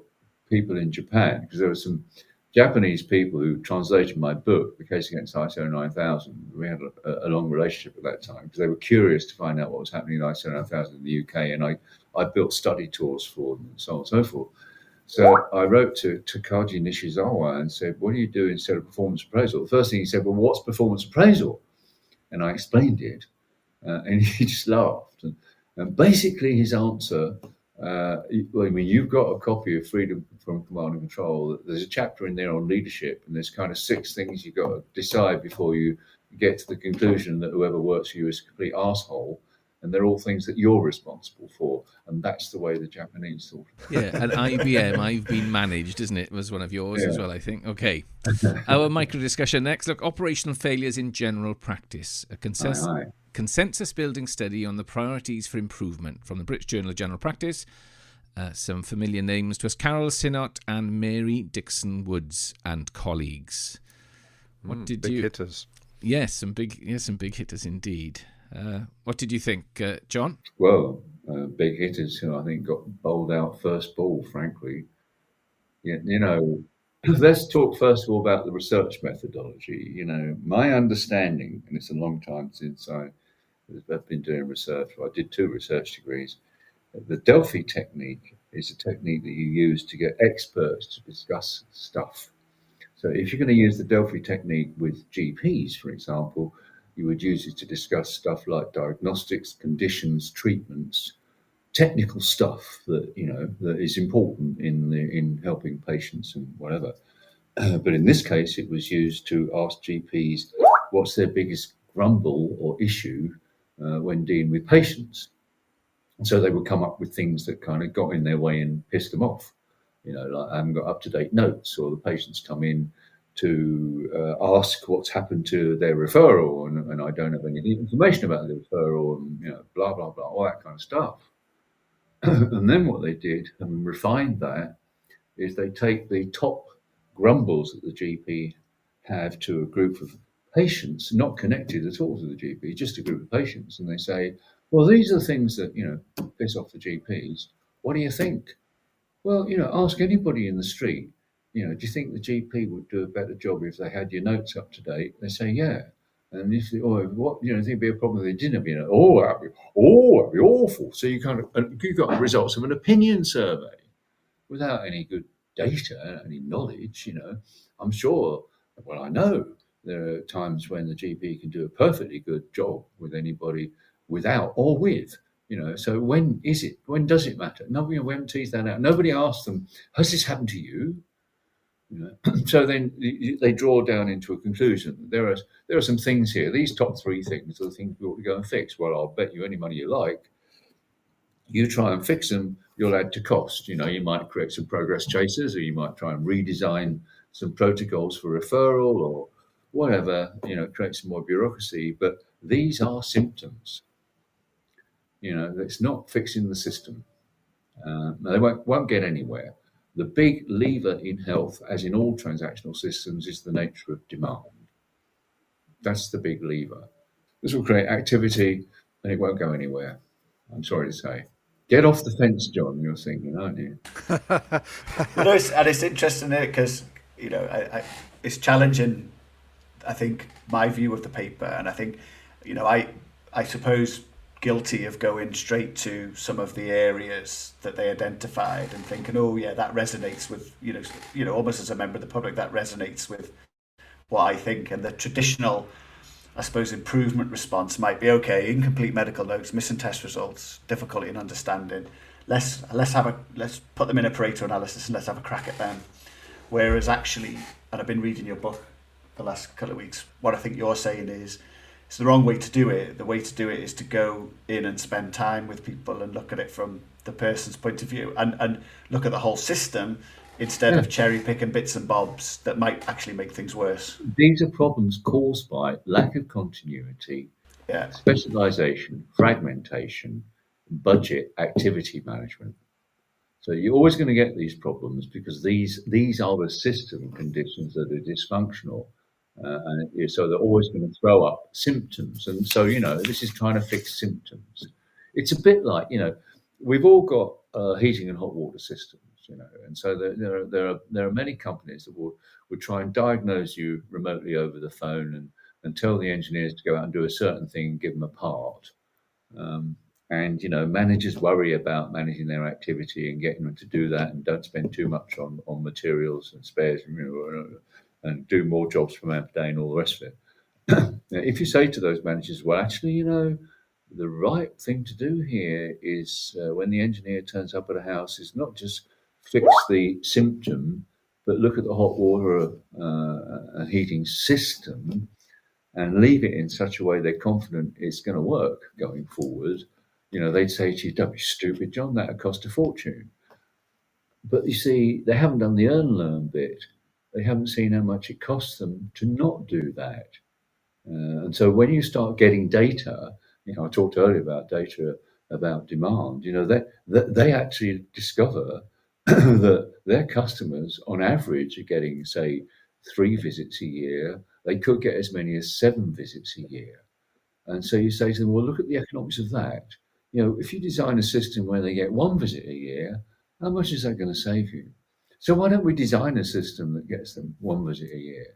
people in Japan? Because there were some Japanese people who translated my book, The Case Against ISO 9000. We had a long relationship at that time because they were curious to find out what was happening in ISO 9000 in the UK. And I built study tours for them and so on and so forth. So I wrote to Kaji Nishizawa and said, what do you do instead of performance appraisal? The first thing he said, well, what's performance appraisal? And I explained it. And he just laughed. And basically his answer, you've got a copy of Freedom from Command and Control. There's a chapter in there on leadership, and there's kind of 6 things you've got to decide before you get to the conclusion that whoever works for you is a complete arsehole. And they're all things that you're responsible for. And that's the way the Japanese thought. Yeah, and IBM, I've been managed, isn't it? Was one of yours as well, I think. Okay. Our micro discussion next. Look, operational failures in general practice. A consensus building study on the priorities for improvement from the British Journal of General Practice. Some familiar names to us: Carol Sinnott and Mary Dixon Woods and colleagues. What did big hitters? Yes, some big hitters indeed. What did you think, John? Well, big hitters who I think got bowled out first ball, frankly. Let's talk first of all about the research methodology. My understanding, and it's a long time since I've been doing research. I did 2 research degrees. The Delphi technique is a technique that you use to get experts to discuss stuff. So if you're going to use the Delphi technique with GPs, for example, you would use it to discuss stuff like diagnostics, conditions, treatments, technical stuff that is important in helping patients and whatever. But in this case, it was used to ask GPs what's their biggest grumble or issue when dealing with patients. And so they would come up with things that kind of got in their way and pissed them off. Like I haven't got up-to-date notes, or the patients come in to ask what's happened to their referral, and I don't have any information about the referral, and blah blah blah, all that kind of stuff. And then what they did, and refined that, is they take the top grumbles that the GP have to a group of patients, not connected at all to the GP, just a group of patients, and they say, well, these are the things that piss off the GPs. What do you think? Well, ask anybody in the street. Do you think the GP would do a better job if they had your notes up to date? They say, yeah. And if think it'd be a problem if they didn't have that'd be awful. So you got the results of an opinion survey without any good data, any knowledge. I'm sure. Well, I know there are times when the GP can do a perfectly good job with anybody, without or with. So when does it matter? Nobody, we haven't teased that out. Nobody asked them, has this happened to you? So then they draw down into a conclusion. There are some things here. These top 3 things are the things we ought to go and fix. Well, I'll bet you any money you like, you try and fix them, you'll add to cost. You might create some progress chasers, or you might try and redesign some protocols for referral, or whatever, create some more bureaucracy. But these are symptoms. It's not fixing the system. They won't get anywhere. The big lever in health, as in all transactional systems, is the nature of demand. That's the big lever. This will create activity, and it won't go anywhere. I'm sorry to say. Get off the fence, John, you're thinking, aren't you? And it's interesting because, it's challenging, I think, my view of the paper. And I think, I suppose guilty of going straight to some of the areas that they identified and thinking, oh yeah, that resonates with, almost as a member of the public, that resonates with what I think. And the traditional, I suppose, improvement response might be, okay, incomplete medical notes, missing test results, difficulty in understanding. Let's put them in a Pareto analysis and let's have a crack at them. Whereas actually, and I've been reading your book the last couple of weeks, what I think you're saying is, it's the wrong way to do it. The way to do it is to go in and spend time with people and look at it from the person's point of view and look at the whole system instead of cherry picking bits and bobs that might actually make things worse. These are problems caused by lack of continuity, specialisation, fragmentation, budget, activity management. So you're always going to get these problems because these are the system conditions that are dysfunctional. So they're always going to throw up symptoms. And so, this is trying to fix symptoms. It's a bit like, we've all got heating and hot water systems, and so there are many companies that would try and diagnose you remotely over the phone and tell the engineers to go out and do a certain thing and give them a part. And managers worry about managing their activity and getting them to do that, and don't spend too much on materials and spares, and do more jobs per man per day and all the rest of it. Now, if you say to those managers, well, actually, the right thing to do here is when the engineer turns up at a house is not just fix the symptom, but look at the hot water and heating system and leave it in such a way they're confident it's going to work going forward. They'd say to you, don't be stupid, John, that would cost a fortune. But you see, they haven't done the learn bit. They haven't seen how much it costs them to not do that. And so when you start getting data, I talked earlier about data about demand, they actually discover that their customers on average are getting, say, 3 visits a year. They could get as many as 7 visits a year. And so you say to them, well, look at the economics of that. If you design a system where they get 1 visit a year, how much is that going to save you? So why don't we design a system that gets them 1 visit a year?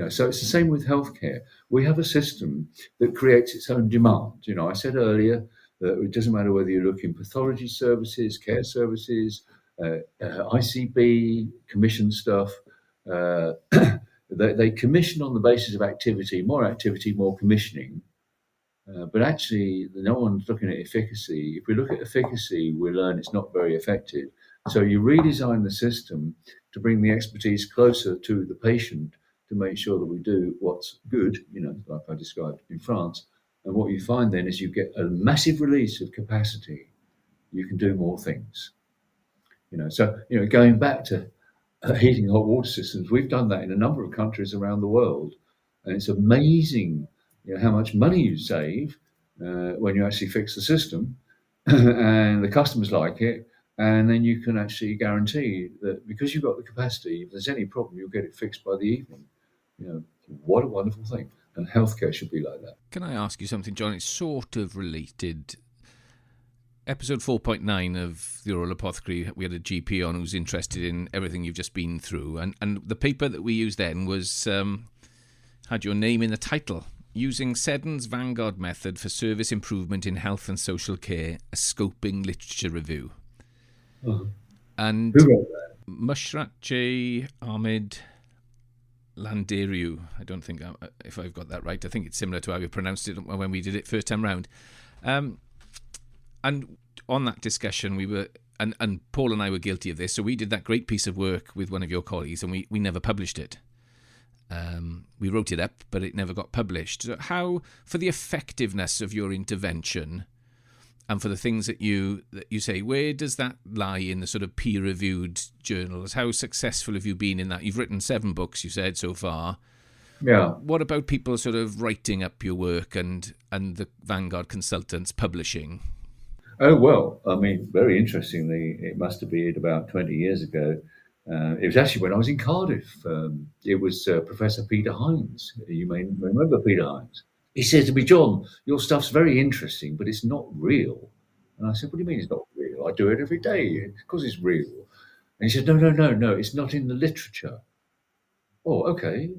So it's the same with healthcare. We have a system that creates its own demand. I said earlier that it doesn't matter whether you look in pathology services, care services, ICB, commission stuff. They commission on the basis of activity, more commissioning. But actually, no one's looking at efficacy. If we look at efficacy, we learn it's not very effective. So you redesign the system to bring the expertise closer to the patient to make sure that we do what's good, like I described in France. And what you find then is you get a massive release of capacity. You can do more things. So going back to heating hot water systems, we've done that in a number of countries around the world. And it's amazing how much money you save when you actually fix the system and the customers like it. And then you can actually guarantee that because you've got the capacity, if there's any problem, you'll get it fixed by the evening. What a wonderful thing. And healthcare should be like that. Can I ask you something, John? It's sort of related. Episode 4.9 of the Aural Apothecary, we had a GP on who's interested in everything you've just been through. And the paper that we used then was had your name in the title. Using Seddon's Vanguard Method for Service Improvement in Health and Social Care, a Scoping Literature Review. Uh-huh. And who wrote that? Mushrat J. Ahmed Landeriu. I don't think if I've got that right. I think it's similar to how we pronounced it when we did it first time round. And on that discussion, we were, and Paul and I were guilty of this. So we did that great piece of work with one of your colleagues, and we never published it. We wrote it up, but it never got published. So how, for the effectiveness of your intervention, and for the things that you say, where does that lie in the sort of peer-reviewed journals? How successful have you been in that? You've written 7 books, you said, so far. Yeah. What about people sort of writing up your work and the Vanguard consultants publishing? Oh, well, I mean, very interestingly, it must have been about 20 years ago. It was actually when I was in Cardiff. It was Professor Peter Hines. You may remember Peter Hines. He said to me, John, your stuff's very interesting, but it's not real. And I said, what do you mean it's not real? I do it every day. Of course it's real. And he said, no, it's not in the literature. Oh, okay.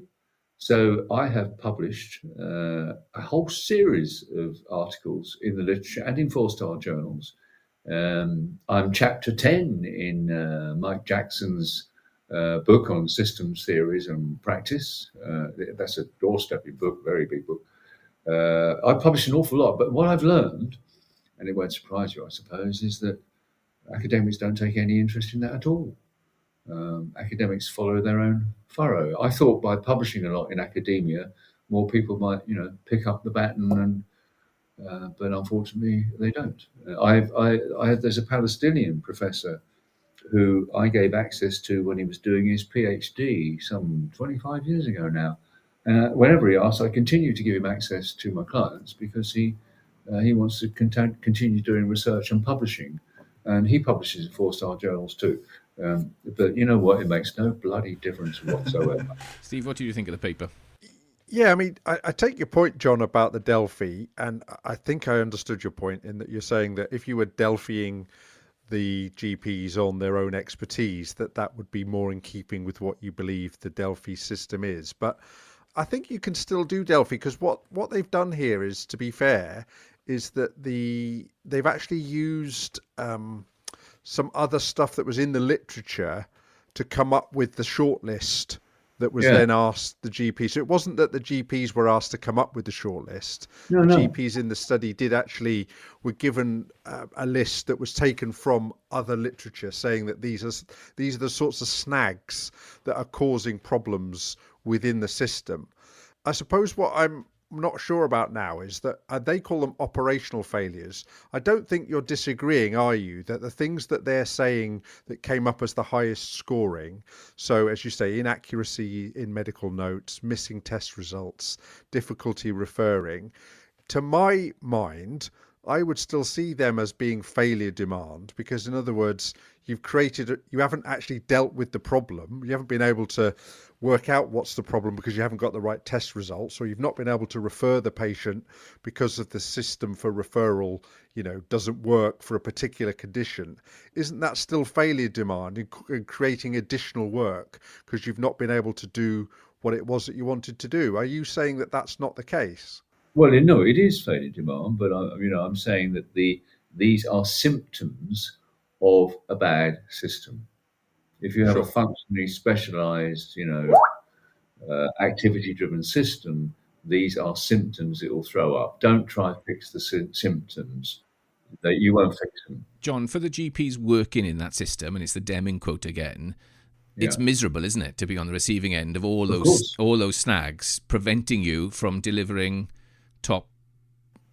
So I have published a whole series of articles in the literature and in 4-star journals. I'm chapter 10 in Mike Jackson's book on systems theories and practice. That's a door-stepping book, very big book. I publish an awful lot, but what I've learned, and it won't surprise you, I suppose, is that academics don't take any interest in that at all. Academics follow their own furrow. I thought by publishing a lot in academia, more people might, pick up the baton, and but unfortunately they don't. There's a Palestinian professor who I gave access to when he was doing his PhD some 25 years ago now. Whenever he asks, I continue to give him access to my clients because he wants to continue doing research and publishing, and he publishes in 4-star journals too. But you know what? It makes no bloody difference whatsoever. Steve, what do you think of the paper? Yeah, I mean, I take your point, John, about the Delphi, and I think I understood your point in that you're saying that if you were Delphiing the GPs on their own expertise, that would be more in keeping with what you believe the Delphi system is. But I think you can still do Delphi, because what they've done here is, to be fair, is that they've actually used some other stuff that was in the literature to come up with the shortlist that was Yeah. then asked the GP. So it wasn't that the GPs were asked to come up with the shortlist. No, The no. GPs in the study were given a list that was taken from other literature, saying that these are the sorts of snags that are causing problems within the system. I suppose what I'm not sure about now is that they call them operational failures. I don't think you're disagreeing, are you, that the things that they're saying that came up as the highest scoring, so as you say, inaccuracy in medical notes, missing test results, difficulty referring, to my mind, I would still see them as being failure demand, because in other words, you haven't actually dealt with the problem. You haven't been able to work out what's the problem because you haven't got the right test results, or you've not been able to refer the patient because of the system for referral, doesn't work for a particular condition. Isn't that still failure demand in creating additional work because you've not been able to do what it was that you wanted to do? Are you saying that that's not the case? Well, no, it is failure demand, but I'm saying that these are symptoms of a bad system. If you have a Sure. functionally specialised, activity-driven system, these are symptoms it will throw up. Don't try to fix the symptoms; that you won't fix them. John, for the GPs working in that system, and it's the Deming quote again, it's Yeah, miserable, isn't it, to be on the receiving end of all of those course. snags preventing you from delivering top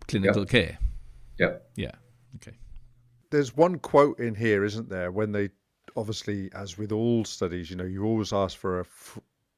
clinical Yep, care. yep. Yeah. Okay. There's one quote in here, isn't there, when they obviously, as with all studies, you always ask for a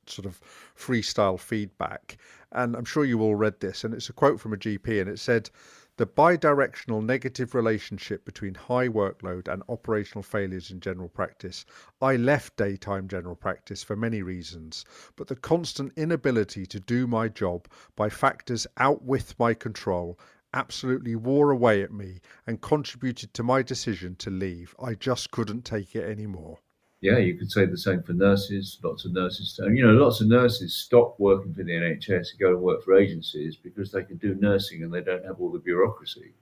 sort of freestyle feedback. And I'm sure you all read this, and it's a quote from a GP, and it said, "The bidirectional negative relationship between high workload and operational failures in general practice. I left daytime general practice for many reasons, but the constant inability to do my job by factors out with my control absolutely wore away at me and contributed to my decision to leave. I just couldn't take it anymore." Yeah, you could say the same for nurses. Lots of nurses, lots of nurses stop working for the NHS and go to work for agencies because they can do nursing and they don't have all the bureaucracy.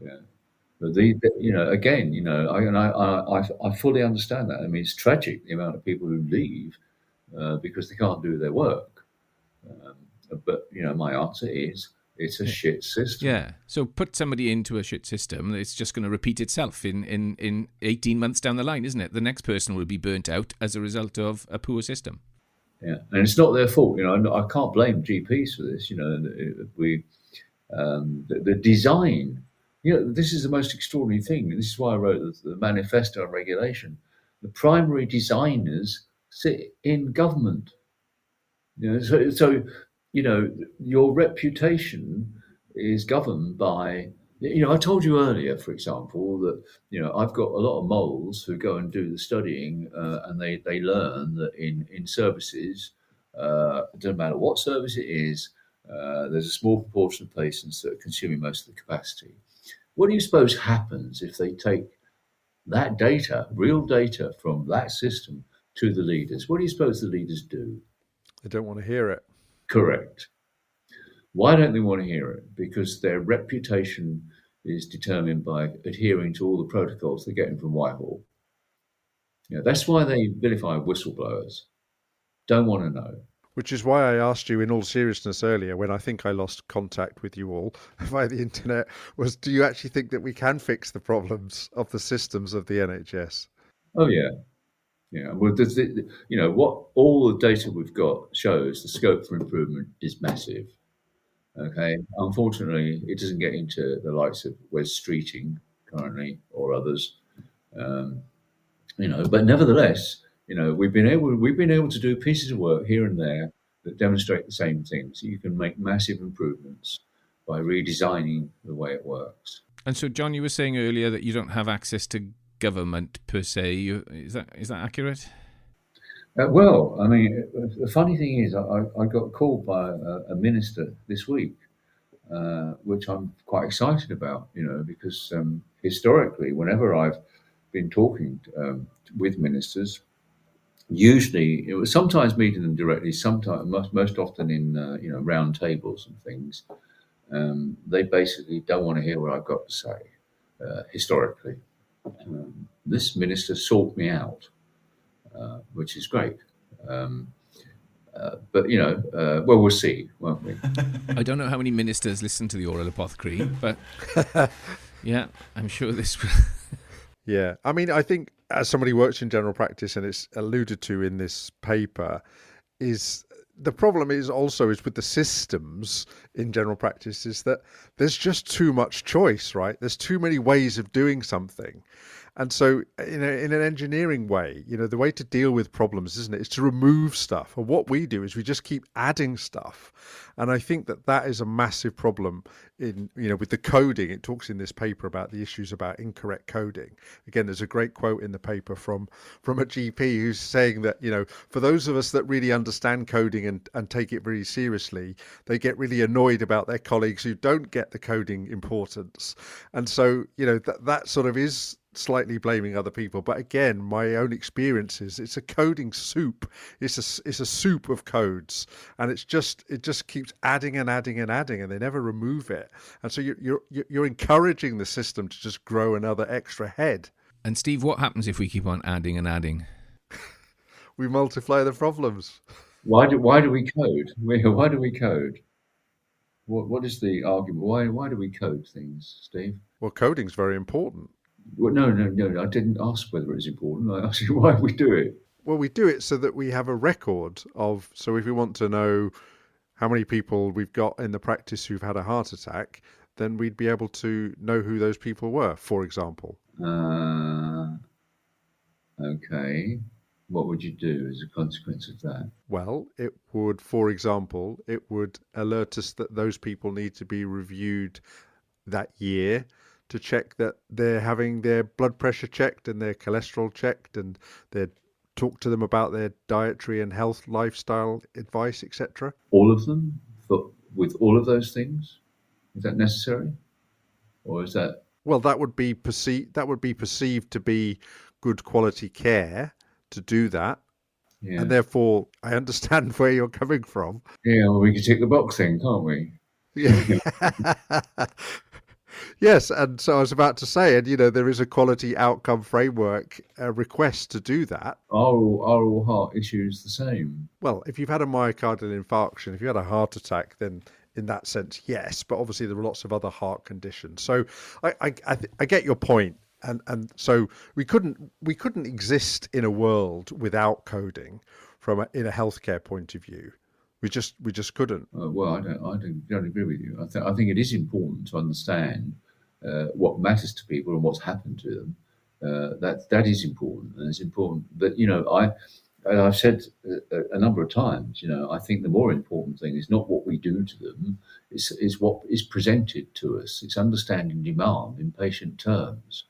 Yeah. But again, I fully understand that. I mean, it's tragic the amount of people who leave because they can't do their work. But my answer is it's a shit system. Yeah. So put somebody into a shit system, it's just going to repeat itself in 18 months down the line, isn't it? The next person will be burnt out as a result of a poor system. Yeah, and it's not their fault. I can't blame GPs for this. The design. This is the most extraordinary thing. This is why I wrote the manifesto on regulation. The primary designers sit in government. So your reputation is governed by. I told you earlier, for example, that I've got a lot of moles who go and do the studying, and they learn that in services, it doesn't matter what service it is, there's a small proportion of patients that are consuming most of the capacity. What do you suppose happens if they take that data, real data from that system, to the leaders? What do you suppose the leaders do? They don't want to hear it. Correct. Why don't they want to hear it? Because their reputation is determined by adhering to all the protocols they're getting from Whitehall. That's why they vilify whistleblowers. Don't want to know. Which is why I asked you in all seriousness earlier, when I think I lost contact with you all via the internet, was, do you actually think that we can fix the problems of the systems of the NHS? Oh, yeah. Yeah. Well, what all the data we've got shows the scope for improvement is massive. Okay. Unfortunately, it doesn't get into the likes of Wes Streeting currently or others. But nevertheless, we've been able to do pieces of work here and there that demonstrate the same things. You can make massive improvements by redesigning the way it works. And so, John, you were saying earlier that you don't have access to government per se. Is that accurate? Well, I mean, the funny thing is, I got called by a minister this week, which I'm quite excited about, because historically, whenever I've been talking with ministers, usually it was sometimes meeting them directly, sometimes most often in round tables and things. They basically don't want to hear what I've got to say. Historically, this minister sought me out, which is great. But well, we'll see, won't we? I don't know how many ministers listen to the Aural Apothecary, but yeah, I'm sure this. Yeah, I mean, I think as somebody who works in general practice, and it's alluded to in this paper, is the problem is with the systems in general practice is that there's just too much choice, right? There's too many ways of doing something. And so in an engineering way, the way to deal with problems, isn't it, is to remove stuff. And what we do is we just keep adding stuff. And I think that is a massive problem with the coding. It talks in this paper about the issues about incorrect coding. Again, there's a great quote in the paper from a GP who's saying that, for those of us that really understand coding and take it very seriously, they get really annoyed about their colleagues who don't get the coding importance. And so, that sort of is slightly blaming other people, but again, my own experience is it's a coding soup. It's a soup of codes, and it just keeps adding and adding and adding, and they never remove it. And so you're encouraging the system to just grow another extra head. And Steve, what happens if we keep on adding and adding? We multiply the problems. Why do we code? Why do we code? What is the argument? Why do we code things, Steve? Well, coding's very important. Well, no. I didn't ask whether it's important. I asked you why we do it. Well, we do it so that we have a record of. So if we want to know how many people we've got in the practice who've had a heart attack, then we'd be able to know who those people were, for example. Okay. What would you do as a consequence of that? Well, it would, for example, alert us that those people need to be reviewed that year to check that they're having their blood pressure checked and their cholesterol checked, and they talk to them about their dietary and health lifestyle advice, etc. All of them, with all of those things, is that necessary, or is that? Well, that would be perceived to be good quality care to do that. Yeah. And therefore, I understand where you're coming from. Yeah, well, we can tick the box then, can't we? Yeah. Yes, and so I was about to say, and there is a quality outcome framework request to do that. Are all heart issues the same? Well, if you've had a myocardial infarction, if you had a heart attack, then in that sense, yes. But obviously, there are lots of other heart conditions. So I get your point, and so we couldn't exist in a world without coding in a healthcare point of view. We just couldn't. Well, I don't agree with you. I think it is important to understand what matters to people and what's happened to them. That is important, and it's important. But I've said a number of times. I think the more important thing is not what we do to them; is what is presented to us. It's understanding demand in patient terms.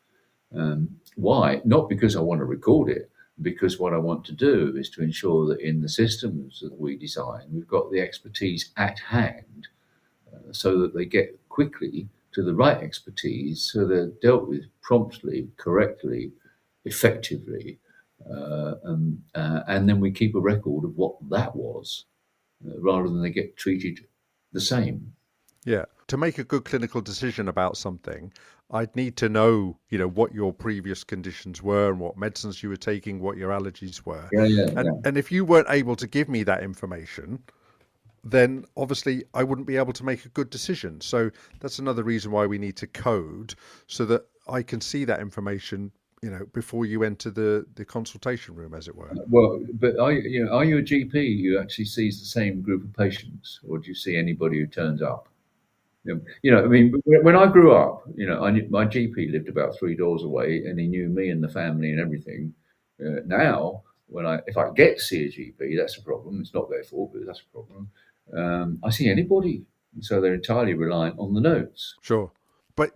Why? Not because I want to record it. Because what I want to do is to ensure that in the systems that we design, we've got the expertise at hand so that they get quickly to the right expertise, so they're dealt with promptly, correctly, effectively, and then we keep a record of what that was, rather than they get treated the same. Yeah. To make a good clinical decision about something, I'd need to know, what your previous conditions were and what medicines you were taking, what your allergies were. And if you weren't able to give me that information, then obviously I wouldn't be able to make a good decision. So that's another reason why we need to code, so that I can see that information, before you enter the consultation room, as it were. Well, but are you a GP who actually sees the same group of patients, or do you see anybody who turns up? I mean, when I grew up, I knew my GP lived about 3 doors away, and he knew me and the family and everything. Now, if I get to see a GP, that's a problem. It's not their fault, but that's a problem. I see anybody, so they're entirely reliant on the notes. Sure. But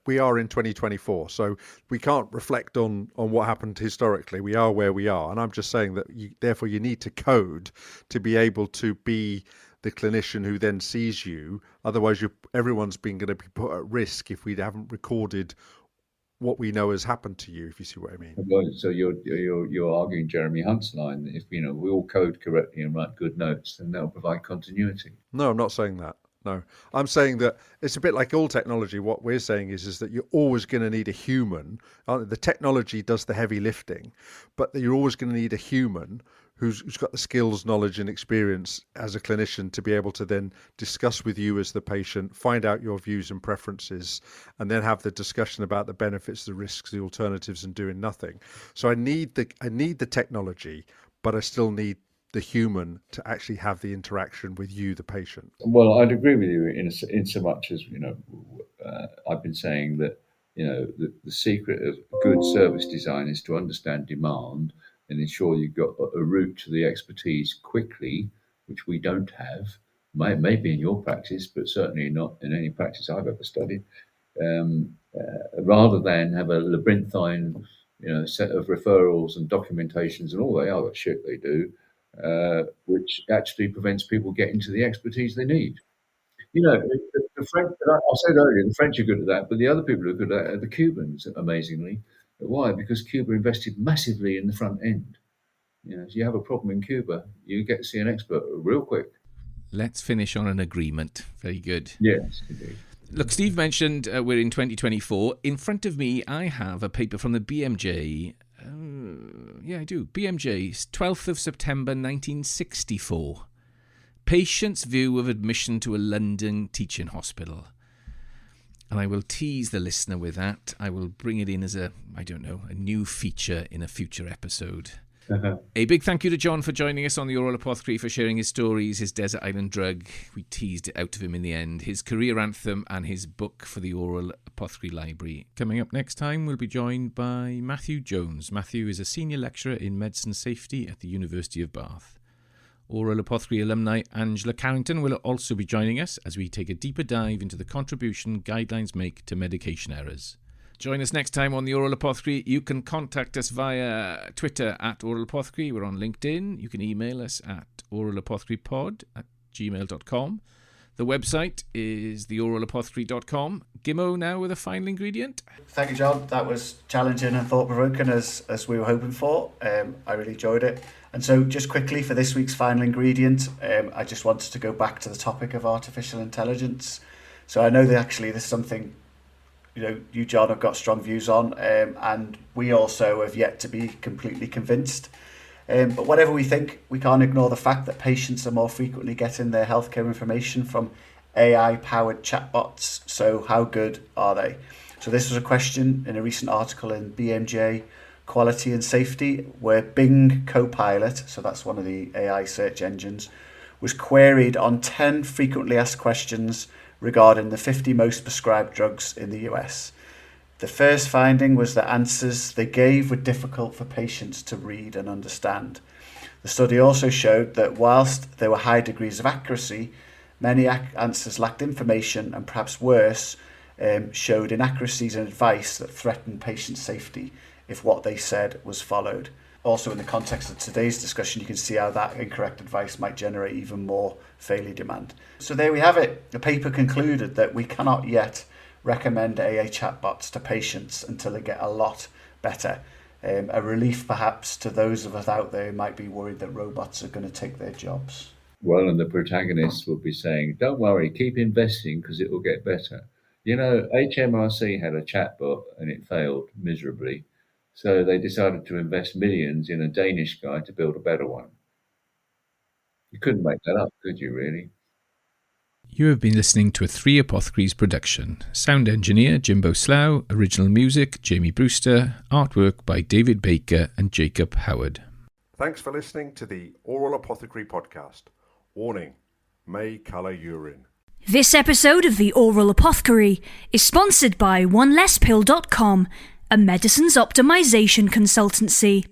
we are in 2024, so we can't reflect on what happened historically. We are where we are, and I'm just saying that therefore you need to code to be able to be the clinician who then sees you. Otherwise, everyone's going to be put at risk if we haven't recorded what we know has happened to you. If you see what I mean. Well, so you're arguing Jeremy Hunt's line that if we all code correctly and write good notes, then they'll provide continuity. No, I'm not saying that. No, I'm saying that it's a bit like all technology. What we're saying is that you're always going to need a human. The technology does the heavy lifting, but you're always going to need a human who's got the skills, knowledge, and experience as a clinician to be able to then discuss with you as the patient, find out your views and preferences, and then have the discussion about the benefits, the risks, the alternatives, and doing nothing. So I need the technology, but I still need the human to actually have the interaction with you, the patient. Well, I'd agree with you in so much as I've been saying that the secret of good service design is to understand demand and ensure you've got a route to the expertise quickly, which we don't have. Maybe in your practice, but certainly not in any practice I've ever studied. Rather than have a labyrinthine, set of referrals and documentations and all the other shit they do. Which actually prevents people getting to the expertise they need. The French, I said earlier, the French are good at that, but the other people who are good at that are the Cubans, amazingly. Why? Because Cuba invested massively in the front end. If you have a problem in Cuba, you get to see an expert real quick. Let's finish on an agreement. Very good. Yes, indeed. Look, Steve mentioned we're in 2024. In front of me, I have a paper from the BMJ. Yeah, I do. BMJ, 12th of September 1964. Patient's view of admission to a London teaching hospital. And I will tease the listener with that. I will bring it in as a new feature in a future episode. Uh-huh. A big thank you to John for joining us on the Aural Apothecary, for sharing his stories, his desert island drug. We teased it out of him in the end. His career anthem and his book for the Aural Apothecary Library. Coming up next time, we'll be joined by Matthew Jones. Matthew is a senior lecturer in medicine safety at the University of Bath. Aural Apothecary alumni Angela Carrington will also be joining us as we take a deeper dive into the contribution guidelines make to medication errors. Join us next time on the Aural Apothecary. You can contact us via Twitter at Aural Apothecary. We're on LinkedIn. You can email us at auralapothecarypod@gmail.com. The website is theauralapothecary.com. Gimmo now with a final ingredient. Thank you, John. That was challenging and thought-provoking as we were hoping for. I really enjoyed it. And so just quickly for this week's final ingredient, I just wanted to go back to the topic of artificial intelligence. So I know that actually this is something you, John, have got strong views on, and we also have yet to be completely convinced. But whatever we think, we can't ignore the fact that patients are more frequently getting their healthcare information from AI-powered chatbots. So how good are they? So this was a question in a recent article in BMJ Quality and Safety, where Bing Copilot, so that's one of the AI search engines, was queried on 10 frequently asked questions regarding the 50 most prescribed drugs in the US. The first finding was that answers they gave were difficult for patients to read and understand. The study also showed that whilst there were high degrees of accuracy, many answers lacked information and, perhaps worse, showed inaccuracies in advice that threatened patient safety if what they said was followed. Also, in the context of today's discussion, you can see how that incorrect advice might generate even more failure demand. So there we have it. The paper concluded that we cannot yet recommend AA chatbots to patients until they get a lot better. A relief perhaps to those of us out there who might be worried that robots are going to take their jobs. Well, and the protagonists will be saying, don't worry, keep investing because it will get better. HMRC had a chatbot and it failed miserably. So they decided to invest millions in a Danish guy to build a better one. You couldn't make that up, could you, really? You have been listening to a 3 Apothecaries production. Sound engineer Jimbo Slough, original music Jamie Brewster, artwork by David Baker and Jacob Howard. Thanks for listening to the Aural Apothecary podcast. Warning, may colour urine. This episode of the Aural Apothecary is sponsored by onelesspill.com, a medicines optimization consultancy.